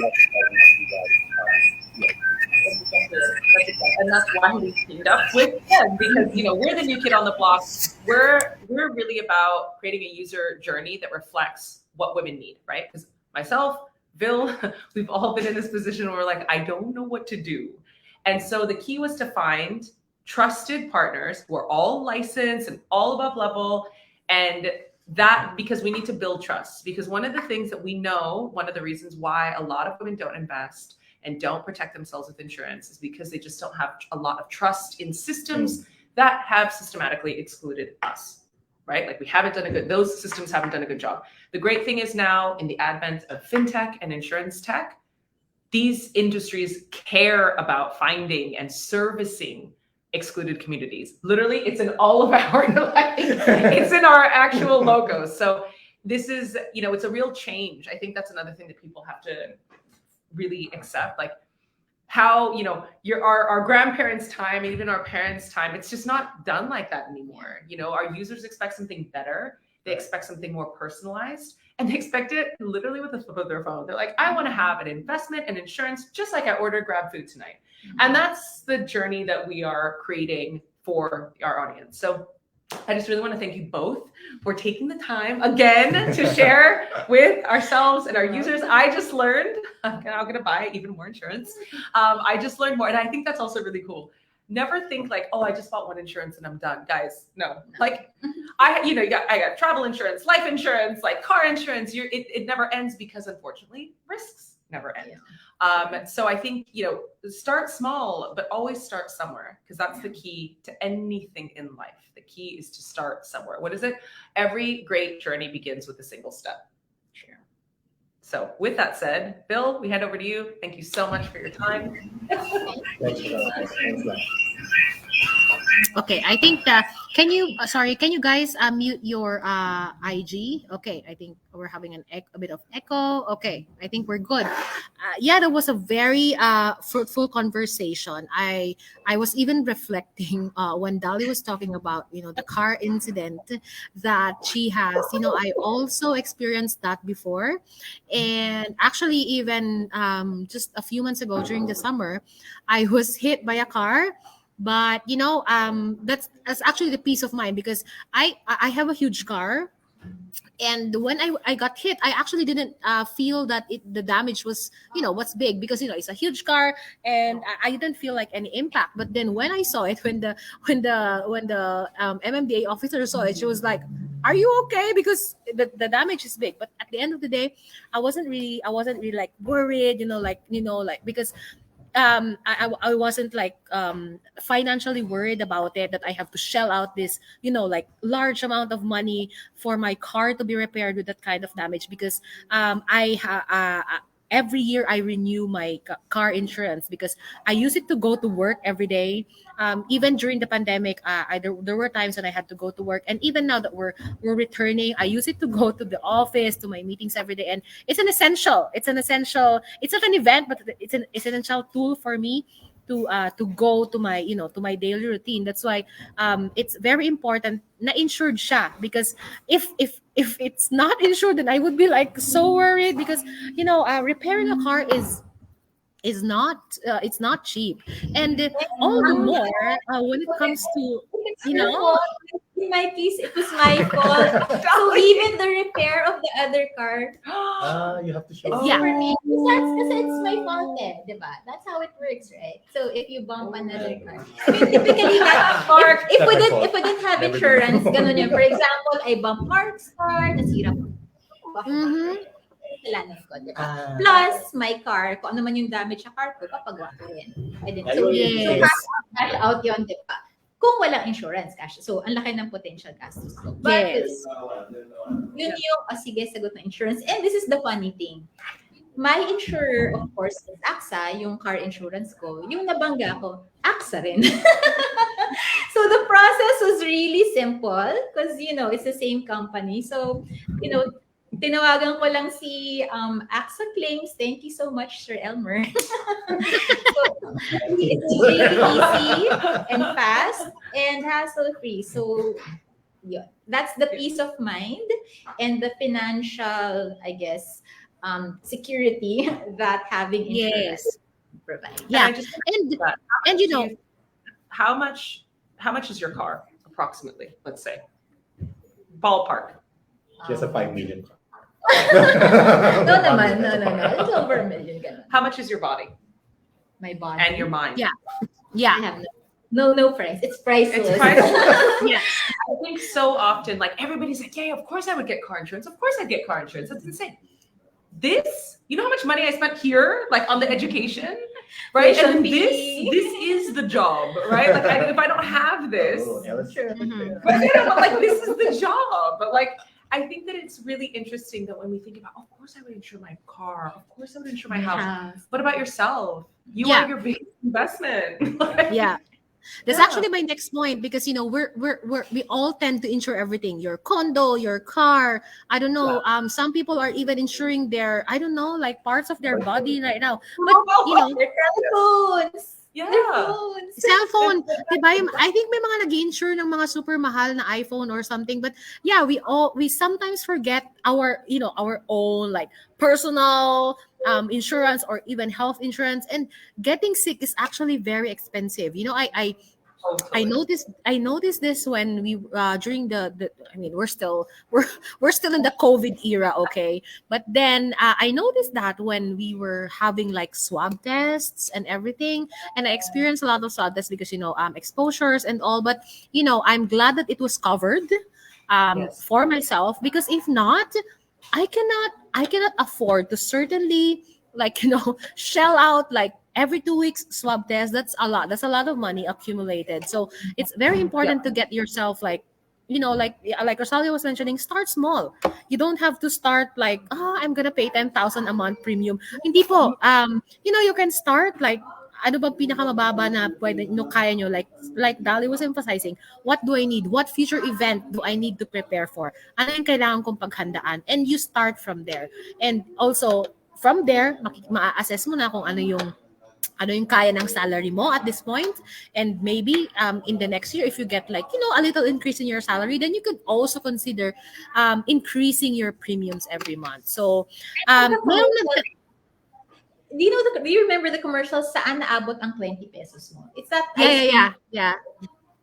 and that's why we teamed up with them, because we're the new kid on the block. We're really about creating a user journey that reflects what women need, right? Because myself, Bill, we've all been in this position where we're like, I don't know what to do. And so the key was to find trusted partners who are all licensed and all above level, and that because we need to build trust. Because one of the things that we know, one of the reasons why a lot of women don't invest and don't protect themselves with insurance is because they just don't have a lot of trust in systems that have systematically excluded us, right? Like those systems haven't done a good job. The great thing is now in the advent of fintech and insurance tech, these industries care about finding and servicing excluded communities. Literally, it's in all of our, like, it's in our actual logos. So this is, it's a real change. I think that's another thing that people have to really accept. Like, how our grandparents' time and even our parents' time, it's just not done like that anymore. Our users expect something better. They expect something more personalized, and they expect it literally with a flip of their phone. They're like, I want to have an investment and insurance just like I ordered Grab food tonight. And that's the journey that we are creating for our audience. So I just really want to thank you both for taking the time again to share with ourselves and our users. I just learned I'm going to buy even more insurance. I just learned more. And I think that's also really cool. Never think like, oh, I just bought one insurance and I'm done. Guys, no. Like, I got travel insurance, life insurance, like car insurance. It never ends because, unfortunately, risks never end. So I think, start small, but always start somewhere, because that's the key to anything in life. The key is to start somewhere. What is it? Every great journey begins with a single step. Sure. So with that said, Bill, we head over to you. Thank you so much for your time. Thanks a lot. Okay, I think can you guys mute your IG? Okay, I think we're having a bit of echo. Okay, I think we're good. Yeah, that was a very fruitful conversation. I was even reflecting when Dali was talking about the car incident that she has. I also experienced that before, and actually even just a few months ago during the summer, I was hit by a car. But that's actually the peace of mind, because I have a huge car, and when I got hit, I actually didn't feel that the damage was what's big, because it's a huge car, and I didn't feel like any impact. But then when I saw it, when the MMDA officer saw it, she was like, "Are you okay?" Because the damage is big. But at the end of the day, I wasn't really like worried, because I wasn't like financially worried about it, that I have to shell out this like large amount of money for my car to be repaired with that kind of damage, because every year I renew my car insurance, because I use it to go to work every day. Even during the pandemic, there were times when I had to go to work, and even now that we're returning, I use it to go to the office, to my meetings every day, and it's an essential. It's not an event, but it's an essential tool for me to go to my to my daily routine. That's why it's very important na insured siya, because if it's not insured, then I would be like so worried, because repairing a car is not it's not cheap, and all the more when it comes to It's your fault. In my case, it was my fault. So even the repair of the other car, You have to show. it's Yeah. for me. Because it's my fault eh, diba? That's how it works, right? So if you bump another car. I mean, typically, Mark. if we didn't have insurance, ganun yun. For example, I bump Mark's car, nasira ko. Mhm. Kasalanan ko, diba? Plus, my car, kung ano man yung damage sa car ko, papagawa ko rin. I didn't. So, Yes. cash out yun, diba? Kung walang insurance, cash. So, ang laki ng potential gastos ko. But, Yes. yun yung, sige, sagot na insurance. And this is the funny thing. My insurer, of course, is AXA, yung car insurance ko. Yung nabangga ko, AXA rin. So, the process was really simple because, it's the same company. So, tinawagan ko lang si AXA Claims. Thank you so much, Sir Elmer. So, it's really easy and fast and hassle-free. So, yun. That's the peace of mind and the financial, I guess, security that having insurance provides. Yeah. And I just And how much is your car approximately? Let's say ballpark. She has a 5 million. No naman, no. It's over $1 million. Ganun. How much is your body My body. and your mind? Yeah. I yeah, have no price. It's priceless. It's priceless. yeah, I think so often, like everybody's like, yeah, of course I would get car insurance. Of course I'd get car insurance. That's insane. This, you know how much money I spent here, like on the education, right? Tuition And fee. this is the job, right? Like if I don't have this, True. but like this is the job. But like I think that it's really interesting that when we think about, of course I would insure my car, of course I would insure my house. What about yourself? You Yeah. are your biggest investment. Like, yeah. That's Yeah. actually my next point because we all tend to insure everything. Your condo, your car. I don't know. Some people are even insuring their, I don't know, like parts of their body right now. But Their telephones. Yeah. Their phones. cellphone, 'di ba? I think may mga nag-insure ng mga super mahal na iPhone or something. But yeah, we sometimes forget our own like personal insurance or even health insurance, and getting sick is actually very expensive. Totally. I noticed this when we during the I mean we're still in the COVID era, okay? But then I noticed that when we were having like swab tests and everything, and I experienced a lot of swab tests because exposures and all. But I'm glad that it was covered Yes. for myself, because if not, I cannot afford to certainly like shell out like every 2 weeks swab test. That's a lot of money accumulated. So it's very important to get yourself like like Rosalia was mentioning, start small. You don't have to start like, I'm gonna pay 10,000 a month premium. Hindi po. You can start like, ano ba pinakamababa na pwede kaya nyo, like Dali was emphasizing, what do I need, what future event do I need to prepare for, ano yung kailangan kong paghandaan, and you start from there. And also from there ma-assess mo na kung ano yung kaya ng salary mo at this point. And maybe in the next year, if you get like a little increase in your salary, then you could also consider increasing your premiums every month. So merong Do you remember the commercial, saan naabot ang 20 pesos mo? It's that ice cream. yeah.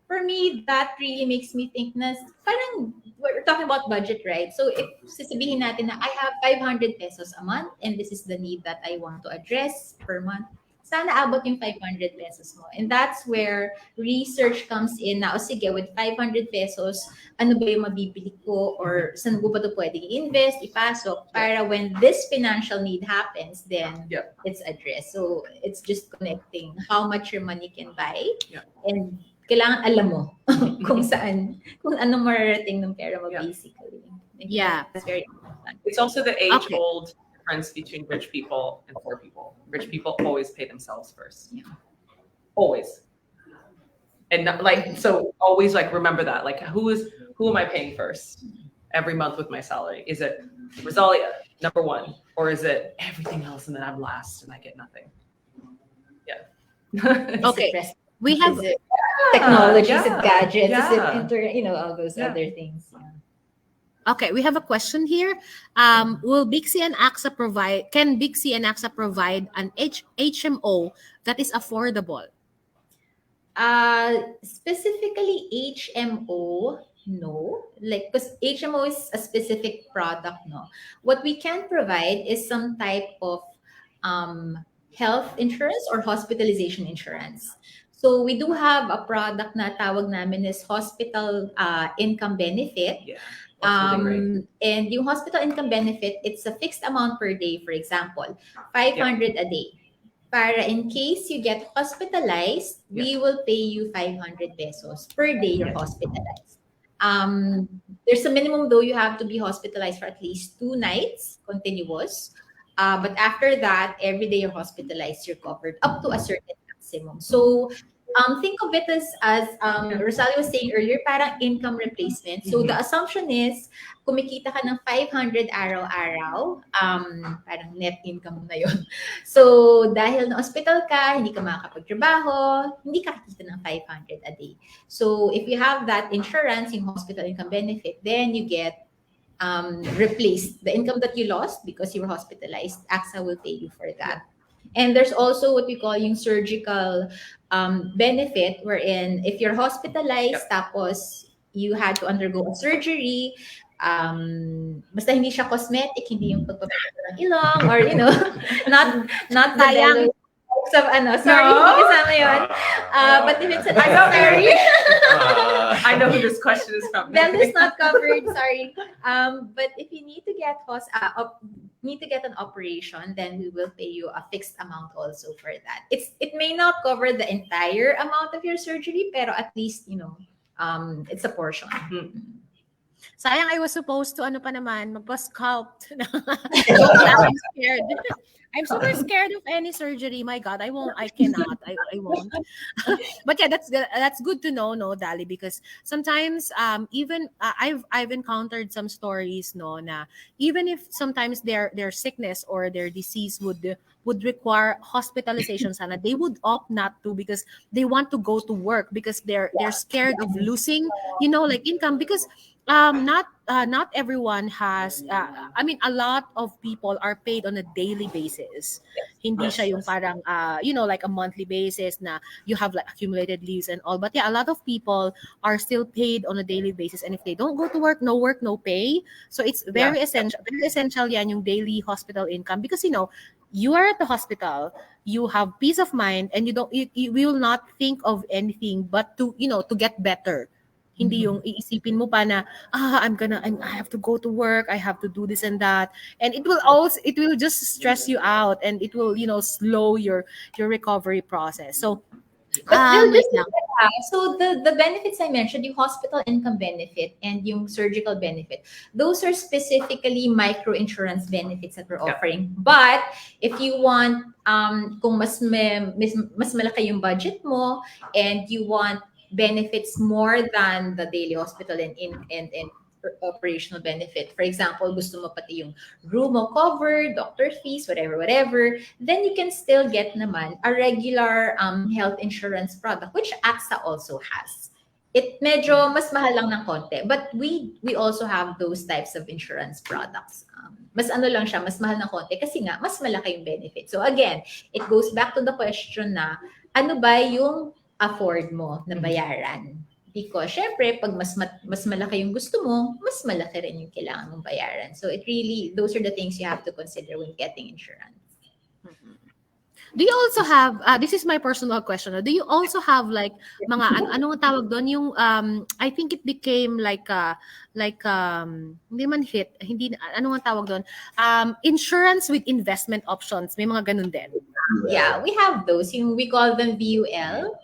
For me, that really makes me think na parang we're talking about budget, right? So if sasabihin natin na I have 500 pesos a month and this is the need that I want to address per month, sana abot yung 500 pesos mo. And that's where research comes in na, o sige, with 500 pesos, ano ba yung mabibili ko, or saan ko ba ito pwedeng i-invest, ipasok, para when this financial need happens, then it's addressed. So it's just connecting how much your money can buy, and kailangan alam mo kung ano mararating ng pera mo, basically. Yeah. That's very important. It's also the age-old difference between rich people and poor people. Rich people always pay themselves first. Yeah. Always. And so always like remember that. Like who am I paying first every month with my salary? Is it Rosalia, number one? Or is it everything else and then I'm last and I get nothing? Yeah. Okay. We have technologies and gadgets, all those other things. Okay, we have a question here. Will Bixie and AXA provide? Can Bixie and AXA provide an HMO that is affordable? Specifically HMO, no. Like, because HMO is a specific product, no. What we can provide is some type of health insurance or hospitalization insurance. So we do have a product na tawag namin is hospital income benefit. Yeah. Really and yung hospital income benefit, it's a fixed amount per day, for example, 500 a day. Para in case you get hospitalized, we will pay you 500 pesos per day you're hospitalized. There's a minimum though, you have to be hospitalized for at least 2 nights continuous. But after that, every day you're hospitalized, you're covered up to a certain maximum. So think of it as Rosalie was saying earlier, parang income replacement. So the assumption is, kumikita ka ng 500 araw-araw, parang net income na yun. So dahil na hospital ka, hindi ka makakapagtrabaho, hindi ka kikita ng 500 a day. So if you have that insurance, yung hospital income benefit, then you get replaced the income that you lost because you were hospitalized. AXA will pay you for that. And there's also what we call yung surgical benefit, wherein if you're hospitalized, tapos you had to undergo a surgery, basta hindi siya cosmetic, hindi yung pagpapalit ng ilong, or not the bellows of sorry, hindi kasama yun. But if it's I know who this question is from. Bellows not covered, sorry. But if you need to get an operation, then we will pay you a fixed amount also for that. It may not cover the entire amount of your surgery, pero at least it's a portion. Sayang, I was supposed to, ano pa naman, magpa-sculpt. Joke lang, I'm scared. I'm super scared of any surgery. My God, I cannot. I won't. But yeah, that's good to know, no, Dali, because sometimes even I've encountered some stories, no, na even if sometimes their sickness or their disease would require hospitalization sana, they would opt not to because they want to go to work because they're scared of losing, like income, because not everyone has I mean, a lot of people are paid on a daily basis. Hindi Yes, siya yung yes. parang like a monthly basis na you have like accumulated leaves and all. But yeah, a lot of people are still paid on a daily basis, and if they don't go to work, no pay. So it's Yeah. very essential yan yung daily hospital income, because you are at the hospital, you have peace of mind, and you will not think of anything but to get better. Hindi yung iisipin mo pa na, I have to go to work, I have to do this and that. And it will just stress you out, and it will, slow your recovery process. So, But wait just lang. so the benefits I mentioned, yung hospital income benefit and yung surgical benefit, those are specifically micro insurance benefits that we're Yeah. offering. But if you want, kung mas malaki yung budget mo and you want benefits more than the daily hospital and operational benefit. For example, gusto mo pati yung room mo covered, doctor fees, whatever, then you can still get naman a regular health insurance product, which AXA also has. It medyo mas mahal lang ng konti, but we also have those types of insurance products. Mas ano lang siya, mas mahal ng konti kasi nga mas malaki yung benefit. So again, it goes back to the question na ano ba yung afford mo na bayaran? Because syempre, pag mas malaki yung gusto mo, mas malaki rin yung kailangan mong bayaran. So it really, those are the things you have to consider when getting insurance. Do you also have this is my personal question. Do you also have like mga ano nga tawag doon yung I think it became like hindi man hit, hindi ano nga tawag doon, insurance with investment options, may mga ganun din. Yeah, we have those. Yung we call them VUL.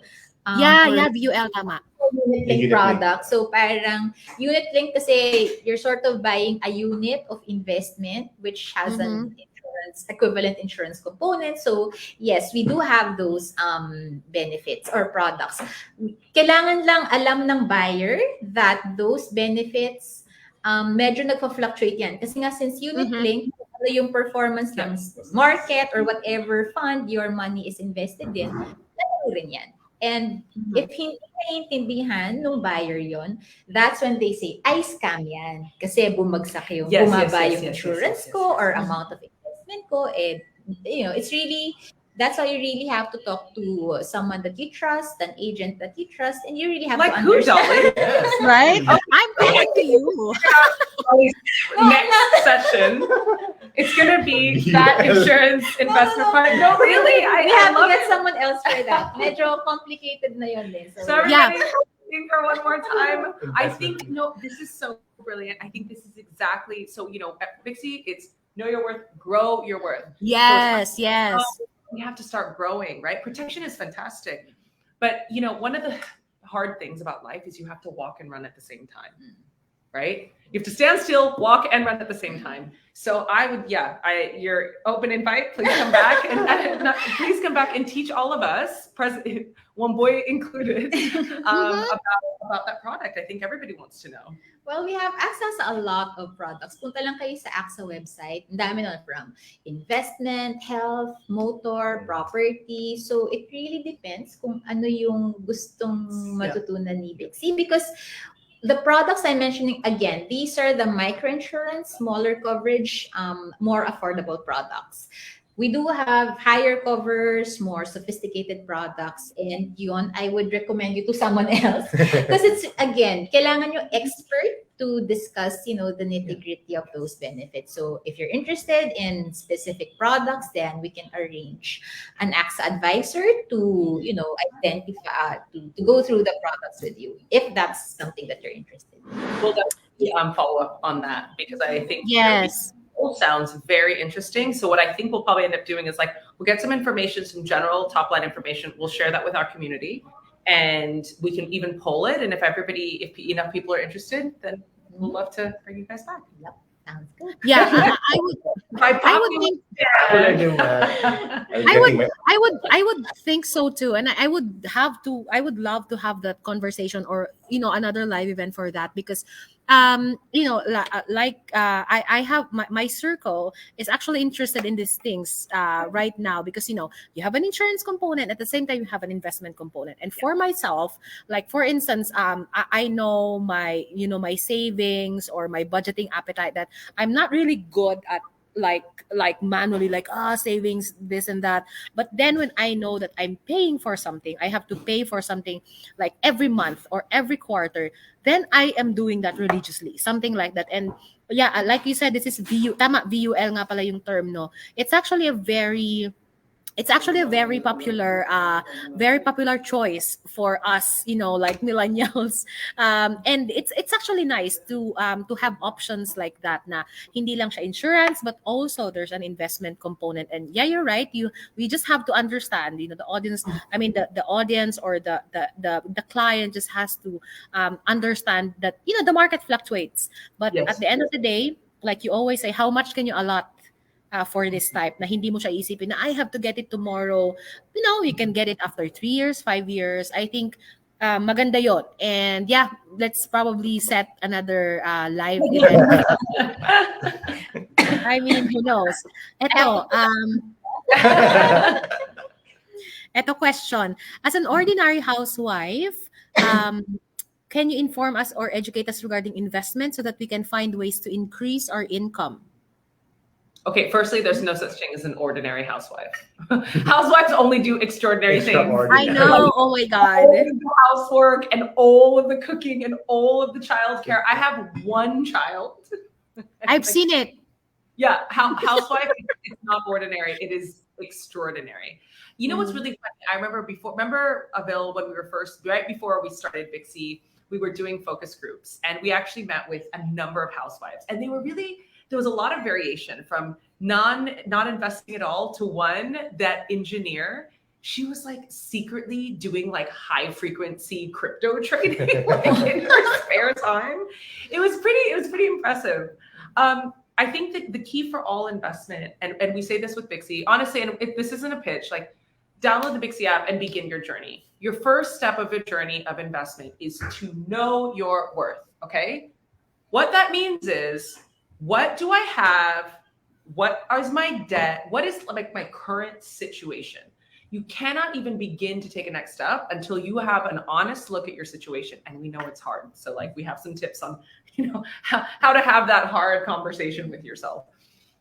Yeah, or VUL tama. unit link product. So parang unit link kasi you're sort of buying a unit of investment which has an equivalent insurance component. So yes, we do have those benefits or products. Kailangan lang alam ng buyer that those benefits medyo nagpa-fluctuate yan. Kasi nga since unit link, ano yung performance ng market or whatever fund your money is invested in, lalo rin yan. And if hindi naiintindihan nung buyer yon, that's when they say, ay, scam yan. Kasi bumagsak yung, bumaba yung insurance ko or amount of investment ko. And, it's really, that's why you really have to talk to someone that you trust, an agent that you trust, and you really have Like to who, understand. Dolly? Right? I'm coming to you. Next session, it's gonna be that insurance investment fund. No, really, we I have to love get it. someone else for that. Medyo complicated na yun din. So Yeah. everybody, think for one more time. I think this is so brilliant. I think this is exactly so. At Bixie, it's know your worth, grow your worth. Yes, yes. We have to start growing, right? Protection is fantastic, but one of the hard things about life is you have to walk and run at the same time, right? You have to stand still, walk, and run at the same time. So your open invite. Please come back please come back and teach all of us, one boy included, about that product. I think everybody wants to know. Well, we have access to a lot of products. Punta lang kayo sa AXA website. Ang dami nun from investment, health, motor, property. So it really depends kung ano yung gustong matutunan ni Bixie. Because the products I'm mentioning, again, these are the microinsurance, smaller coverage, more affordable products. We do have higher covers, more sophisticated products, and yun, I would recommend you to someone else. Because it's, again, kailangan yung expert to discuss, the nitty-gritty of those benefits. So if you're interested in specific products, then we can arrange an AXA advisor to, identify, to go through the products with you, if that's something that you're interested in. We'll definitely follow up on that because I think Yes. sounds very interesting. So what I think we'll probably end up doing is we'll get some information, some general top line information. We'll share that with our community and we can even poll it. And if enough people are interested, then we'll love to bring you guys back. Yep. Sounds good. Yeah, I would By I would think I would I would think so too, and I would love to have that conversation, or another live event for that, because I have my circle is actually interested in these things right now, because you have an insurance component, at the same time you have an investment component. And for myself, like for instance, I know my savings or my budgeting appetite, that I'm not really good at, like manually, like savings, this and that. But then when I know that I'm paying for something, I have to pay for something like every month or every quarter, then I am doing that religiously, something like that. And yeah, like you said, this is VUL nga pala yung term, no? It's actually a very popular choice for us, like millennials. And it's actually nice to have options like that, na hindi lang siya insurance, but also there's an investment component. And yeah, you're right, we just have to understand, the audience, I mean the audience, or the client just has to understand that the market fluctuates, but Yes. at the end of the day, like you always say, how much can you allot for this type, na hindi mo siya isipin na I have to get it tomorrow. You can get it after 3 years, 5 years. I think maganda yon. And yeah, let's probably set another live event. I mean, who knows? Eto question. As an ordinary housewife, can you inform us or educate us regarding investment so that we can find ways to increase our income? Okay, firstly, there's no such thing as an ordinary housewife. Housewives only do extraordinary things. I know. Oh my God. All of the housework and all of the cooking and all of the childcare. I have one child. I've seen it. Yeah, housewife, it's not ordinary. It is extraordinary. You know what's really funny? I remember Avil, when we were right before we started Bixie, we were doing focus groups, and we actually met with a number of housewives, and there was a lot of variation from not investing at all to one that engineer. She was like secretly doing like high frequency crypto trading like in her spare time. It was pretty impressive. I think that the key for all investment, and we say this with Bixie, honestly, and if this isn't a pitch, like download the Bixie app and begin your journey. Your first step of a journey of investment is to know your worth, okay? What that means is, what do I have? What is my debt? What is like my current situation? You cannot even begin to take a next step until you have an honest look at your situation. And we know it's hard. So like we have some tips on, how to have that hard conversation with yourself.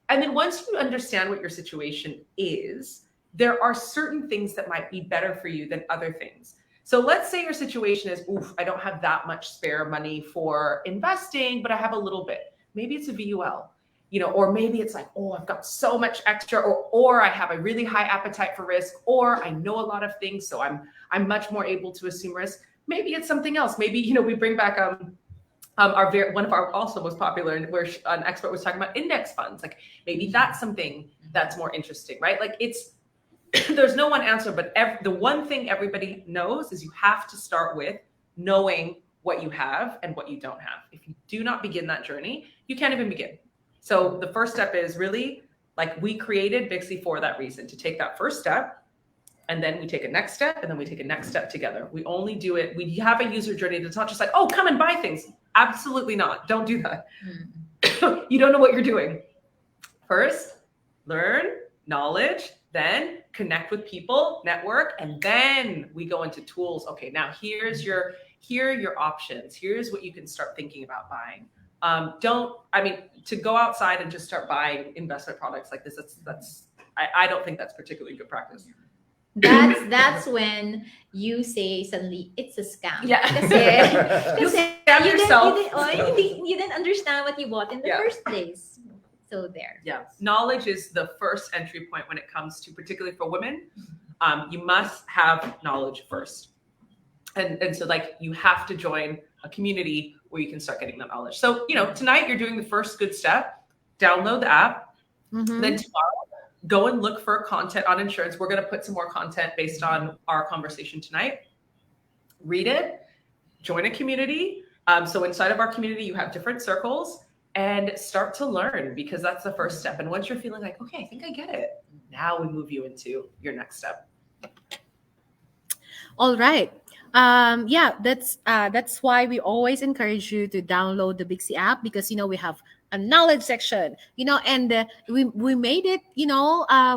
And then once you understand what your situation is, there are certain things that might be better for you than other things. So let's say your situation is, I don't have that much spare money for investing, but I have a little bit. Maybe it's a VUL, or maybe it's like, I've got so much extra, or I have a really high appetite for risk, or I know a lot of things, so I'm much more able to assume risk. Maybe it's something else. Maybe, we bring back one of our also most popular, and where an expert was talking about index funds. Like maybe that's something that's more interesting, right? Like there's no one answer, but the one thing everybody knows is you have to start with knowing what you have and what you don't have. If you do not begin that journey, you can't even begin. So the first step is really, like, we created Bixie for that reason, to take that first step, and then we take a next step, and then we take a next step together. We only do it, we have a user journey that's not just like, come and buy things. Absolutely not. Don't do that. You don't know what you're doing. First, learn knowledge, then connect with people, network, and then we go into tools. Okay, now here are your options. Here's what you can start thinking about buying. To go outside and just start buying investment products like this, I don't think that's particularly good practice. That's when you say suddenly it's a scam. Yeah. Kasi scam yourself. You didn't understand what you bought in the first place. So there. Yeah. Knowledge is the first entry point when it comes to, particularly for women. You must have knowledge first. And so like you have to join a community where you can start getting that knowledge. So, tonight you're doing the first good step. Download the app. Mm-hmm. Then tomorrow, go and look for content on insurance. We're going to put some more content based on our conversation tonight. Read it. Join a community. So inside of our community, you have different circles and start to learn because that's the first step. And once you're feeling like, okay, I think I get it, now we move you into your next step. All right. Yeah, that's why we always encourage you to download the Bixie app because we have a knowledge section, and we made it,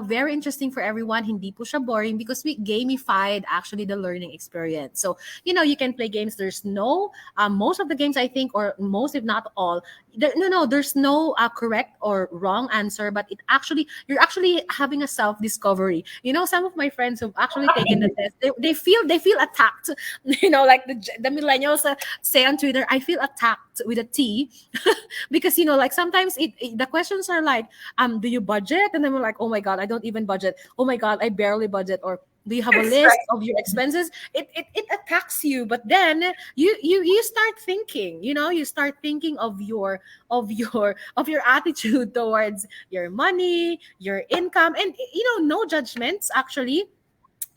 very interesting for everyone. Hindi po siya boring because we gamified actually the learning experience. So, you can play games. There's no most of the games I think, or most if not all, no, there's no correct or wrong answer, but you're actually having a self discovery. Some of my friends who've actually taken the test, they feel attacked. Like the millennials say on Twitter, I feel attacked with a T, because like sometimes the questions are like, do you budget? And then we're like, oh my god, I don't even budget. Oh my god, I barely budget. Or do you have a It's list of your expenses? It attacks you, but then you start thinking, you start thinking of your attitude towards your money, your income, and no judgments actually.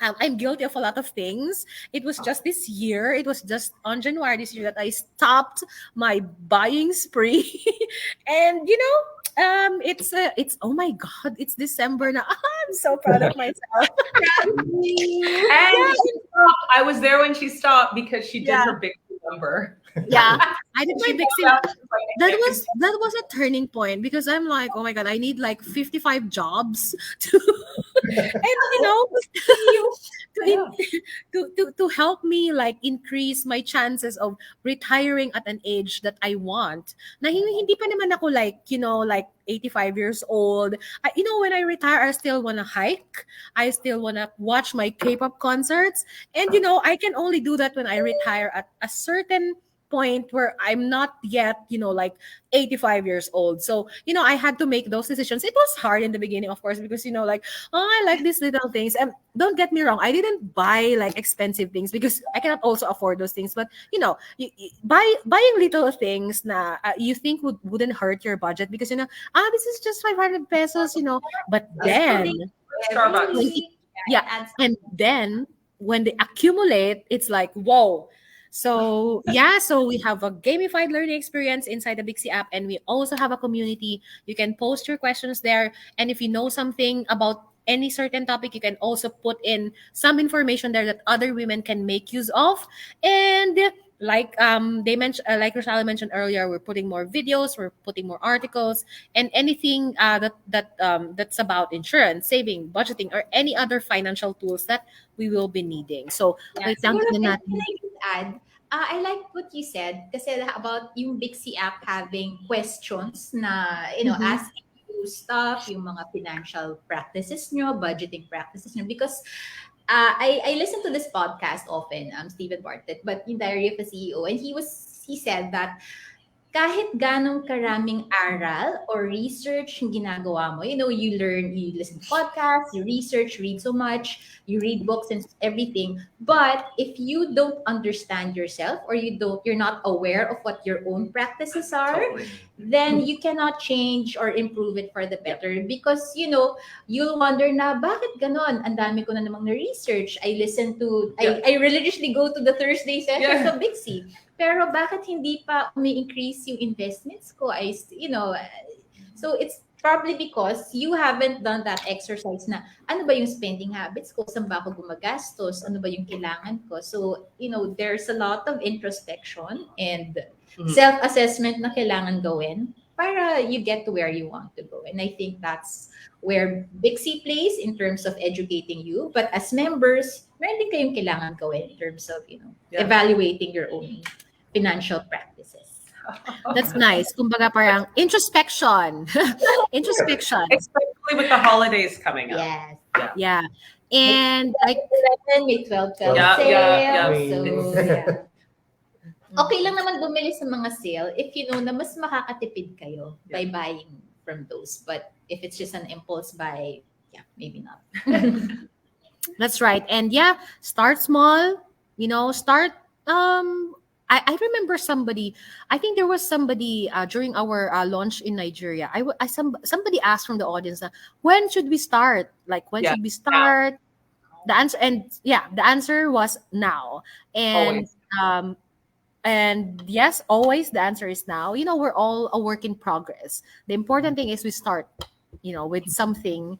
I'm guilty of a lot of things. It was just this year. It was just on January this year that I stopped my buying spree, and it's oh my god, it's December now. I'm so proud of myself. And she stopped. I was there when she stopped because she did Yeah. her big number. Yeah, I did my She big found sim. out, she's like, I can't do That was a turning point because I'm like, oh my god, I need like 55 jobs to and to, in, to help me like increase my chances of retiring at an age that I want. Na hindi pa naman ako like, like 85 years old. When I retire, I still want to hike. I still want to watch my K-pop concerts. And I can only do that when I retire at a certain point where I'm not yet, like 85 years old. So, I had to make those decisions. It was hard in the beginning, of course, because, like, oh, I like these little things. And don't get me wrong, I didn't buy like expensive things because I cannot also afford those things. But, buying little things na you think wouldn't hurt your budget because, this is just 500 pesos, But then, Starbucks. yeah, adds and then when they accumulate, it's like, whoa. So yeah, so we have a gamified learning experience inside the Bixie app, and we also have a community. You can post your questions there, and if you know something about any certain topic, you can also put in some information there that other women can make use of. And like they mentioned, like Rosala mentioned earlier, we're putting more videos, we're putting more articles, and anything that's about insurance, saving, budgeting, or any other financial tools that we will be needing. So Yeah. wait lang, Siguro tignan can natin. I just add, I like what you said kasi about yung Bixie app having questions na, Mhm. asking you stuff, yung mga financial practices nyo, budgeting practices nyo. Because I listen to this podcast often, Stephen Bartlett, but yung Diary of a CEO, and he said that kahit ganong karaming aral or research yung ginagawa mo, you learn, you listen to podcasts, you research, read so much, you read books and everything. But if you don't understand yourself or you're not aware of what your own practices are, Totally. then you cannot change or improve it for the better because you'll wonder na bakit ganon, ang dami ko na namang na research. I listen to I religiously go to the Thursday sessions of Bixie, pero bakit hindi pa umi-increase yung investments ko? So it's probably because you haven't done that exercise na ano ba yung spending habits ko, saan ba ako gumagastos, ano ba yung kailangan ko. So there's a lot of introspection and self-assessment na kailangan gawin para you get to where you want to go. And I think that's where Bixie plays in terms of educating you. But as members, meron din kayong kailangan gawin in terms of, evaluating your own financial practices. That's nice. Kumbaga parang introspection. Introspection. Especially with the holidays coming up. Yes. Yeah. And like 11, may 12 Yeah, sale. yeah. So, yeah. Okay lang naman bumili sa mga sale if you know na mas makakatipid kayo by buying from those. But if it's just an impulse buy, maybe not. that's right. And yeah, start small, start I remember somebody, I think there was somebody during our launch in Nigeria. Somebody asked from the audience, when should we start? Like, when should we start? The answer was now. And And yes, always the answer is now. We're all a work in progress. The important thing is we start, with something,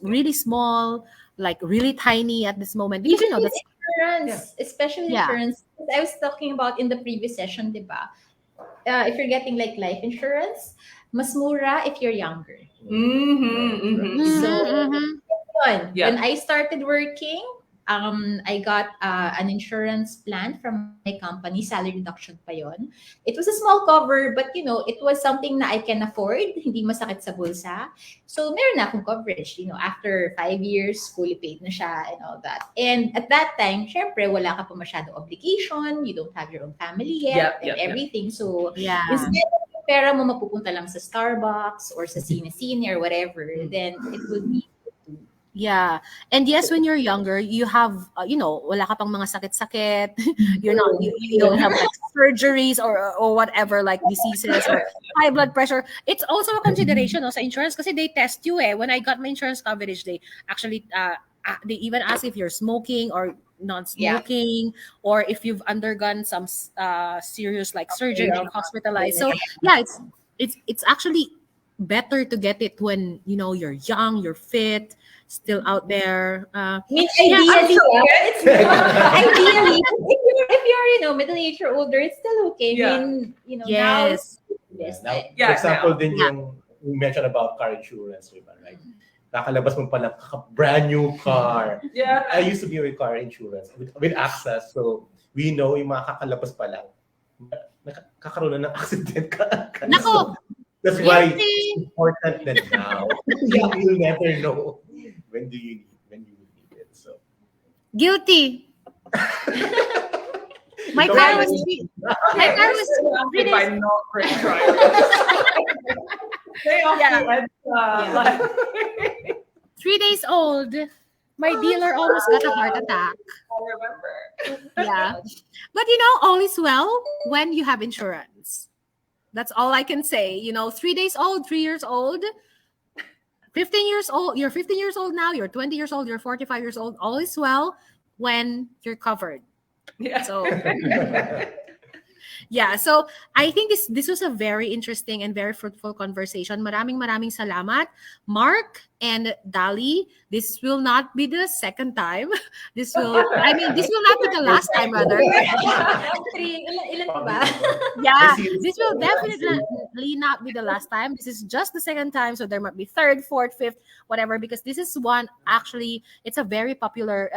really small, like really tiny at this moment. Because, Even with that's, insurance, especially yeah. insurance, I was talking about in the previous session, di ba? If you're getting like life insurance, mas mura if you're younger. So, Mm-hmm. yun, Yeah. when I started working, I got an insurance plan from my company, salary reduction pa yon. It was a small cover, but it was something na I can afford, hindi masakit sa bulsa. So, meron na akong coverage, after 5 years, fully paid na siya and all that. And at that time, syempre, wala ka pa masyado obligation, you don't have your own family yet, and everything. So, Yeah. instead of yung pera mo mapupunta lang sa Starbucks or sa Sine or whatever, then it would be. Yeah. And yes, when you're younger, you have, wala ka pang mga sakit-sakit. You're not, you don't have like surgeries or whatever, like diseases or high blood pressure. It's also a consideration sa insurance kasi they test you eh. When I got my insurance coverage, they actually, they even ask if you're smoking or non-smoking or if you've undergone some serious like surgery or hospitalized. So yeah, it's actually better to get it when you're young, you're fit, still out there. I mean, Yeah, ideally, it's ideally if you're middle-aged or older, it's still okay. Yeah. I mean, now yes. it's the best Now, time. Yeah, for example, now. din yung we mentioned about car insurance, diba, right? Kakalabas mo pa lang brand new car. Yeah. I used to be with car insurance with access, so we know yung mga kakalabas pa lang nakakaroon na ng accident ka. Nako. That's why Guilty. it's important that now you'll never know when you need it. So Guilty. My car was my car was surrounded by not great drivers. They often Yeah. 3 days old. My dealer almost got a heart attack. I remember. Yeah. But all is well when you have insurance. That's all I can say. 3 days old, 3 years old, 15 years old. You're 15 years old now. You're 20 years old. You're 45 years old. All is well when you're covered. Yeah. So yeah, so I think this was a very interesting and very fruitful conversation. Maraming salamat, Mark and Dali. This will not be the second time. This will not be the last time, rather. Ilan ba? Yeah, this will definitely not be the last time. This is just the second time, so there might be third, fourth, fifth, whatever. Because this is one actually, it's a very popular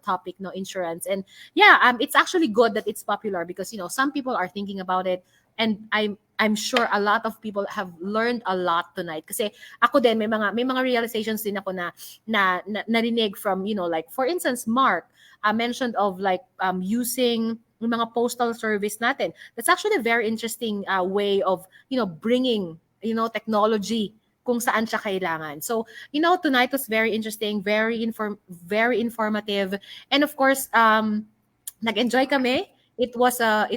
topic, no, insurance, and yeah, it's actually good that it's popular because some people are thinking about it, and I'm sure a lot of people have learned a lot tonight. Kasi ako din may mga realizations din ako na narinig from like for instance Mark mentioned of like using yung mga postal service natin. That's actually a very interesting way of bringing technology kung saan siya kailangan. So tonight was very interesting, very informative, and of course nag-enjoy kami. It was a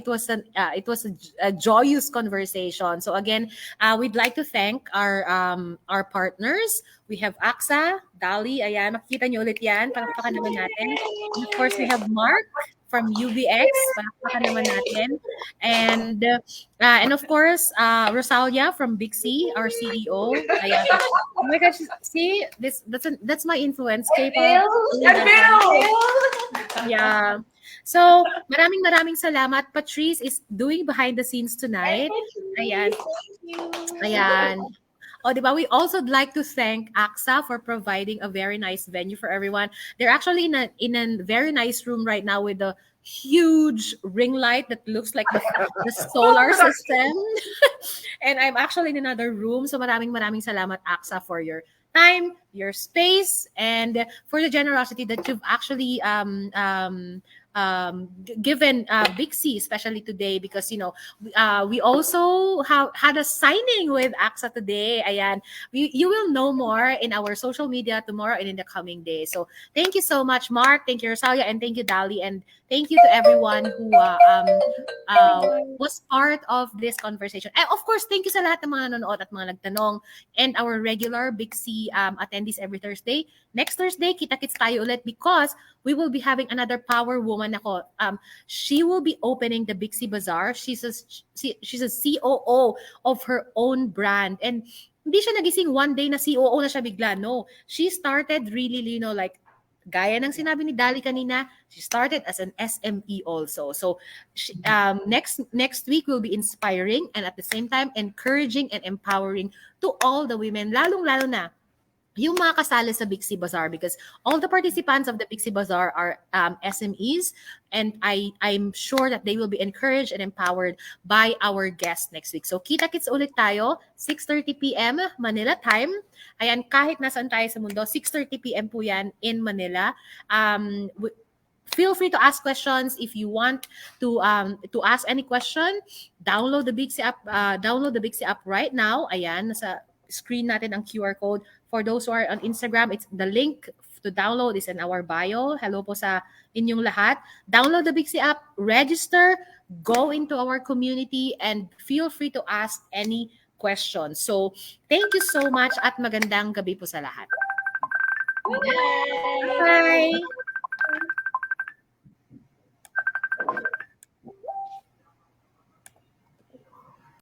joyous conversation. So again, we'd like to thank our partners. We have AXA, Dali, ayan, makikita niyo ulit yan, palakpakan naman natin. And of course, we have Mark from UBX, palakpakan naman natin. And of course, Rosalia from Bixie, our CEO. Ayan. Oh my gosh, see, that's my influence. K-pop. Yeah. So, maraming salamat. Patrice is doing behind the scenes tonight. Ayan. Ayan. O, diba? We also like to thank AXA for providing a very nice venue for everyone. They're actually in a very nice room right now with a huge ring light that looks like the solar system. And I'm actually in another room. So, maraming salamat, AXA, for your time, your space, and for the generosity that you've actually given Bixie, especially today, because we also had a signing with AXA today. Ayan, you will know more in our social media tomorrow and in the coming days. So thank you so much, Mark. Thank you, Rosalia, and thank you, Dali, and Thank you to everyone who was part of this conversation. And of course, thank you sa lahat ng mga nanonood at mga nagtanong and our regular Bixie attendees every Thursday. Next Thursday, kita-kits tayo ulit because we will be having another power woman ako. She will be opening the Bixie Bazaar. She's a COO of her own brand. And hindi siya nagising one day na COO na siya bigla. No. She started really, like, gaya ng sinabi ni Dali kanina, she started as an SME also. So next week will be inspiring and at the same time encouraging and empowering to all the women, lalong-lalo na yung mga kasali sa Bixie Bazaar, because all the participants of the Bixie Bazaar are SMEs, and I'm sure that they will be encouraged and empowered by our guest next week. So kita-kits ulit tayo, 6:30 p.m. Manila time. Ayan, kahit nasan tayo sa mundo, 6:30 p.m. po yan in Manila. Feel free to ask questions if you want to ask any question. Download the Bixie app. Download the Bixie app right now. Ayan, nasa screen natin ang QR code. For those who are on Instagram, it's the link to download is in our bio. Hello po sa inyong lahat. Download the Bixie app, register, go into our community, and feel free to ask any questions. So, thank you so much at magandang gabi po sa lahat. Bye. Bye!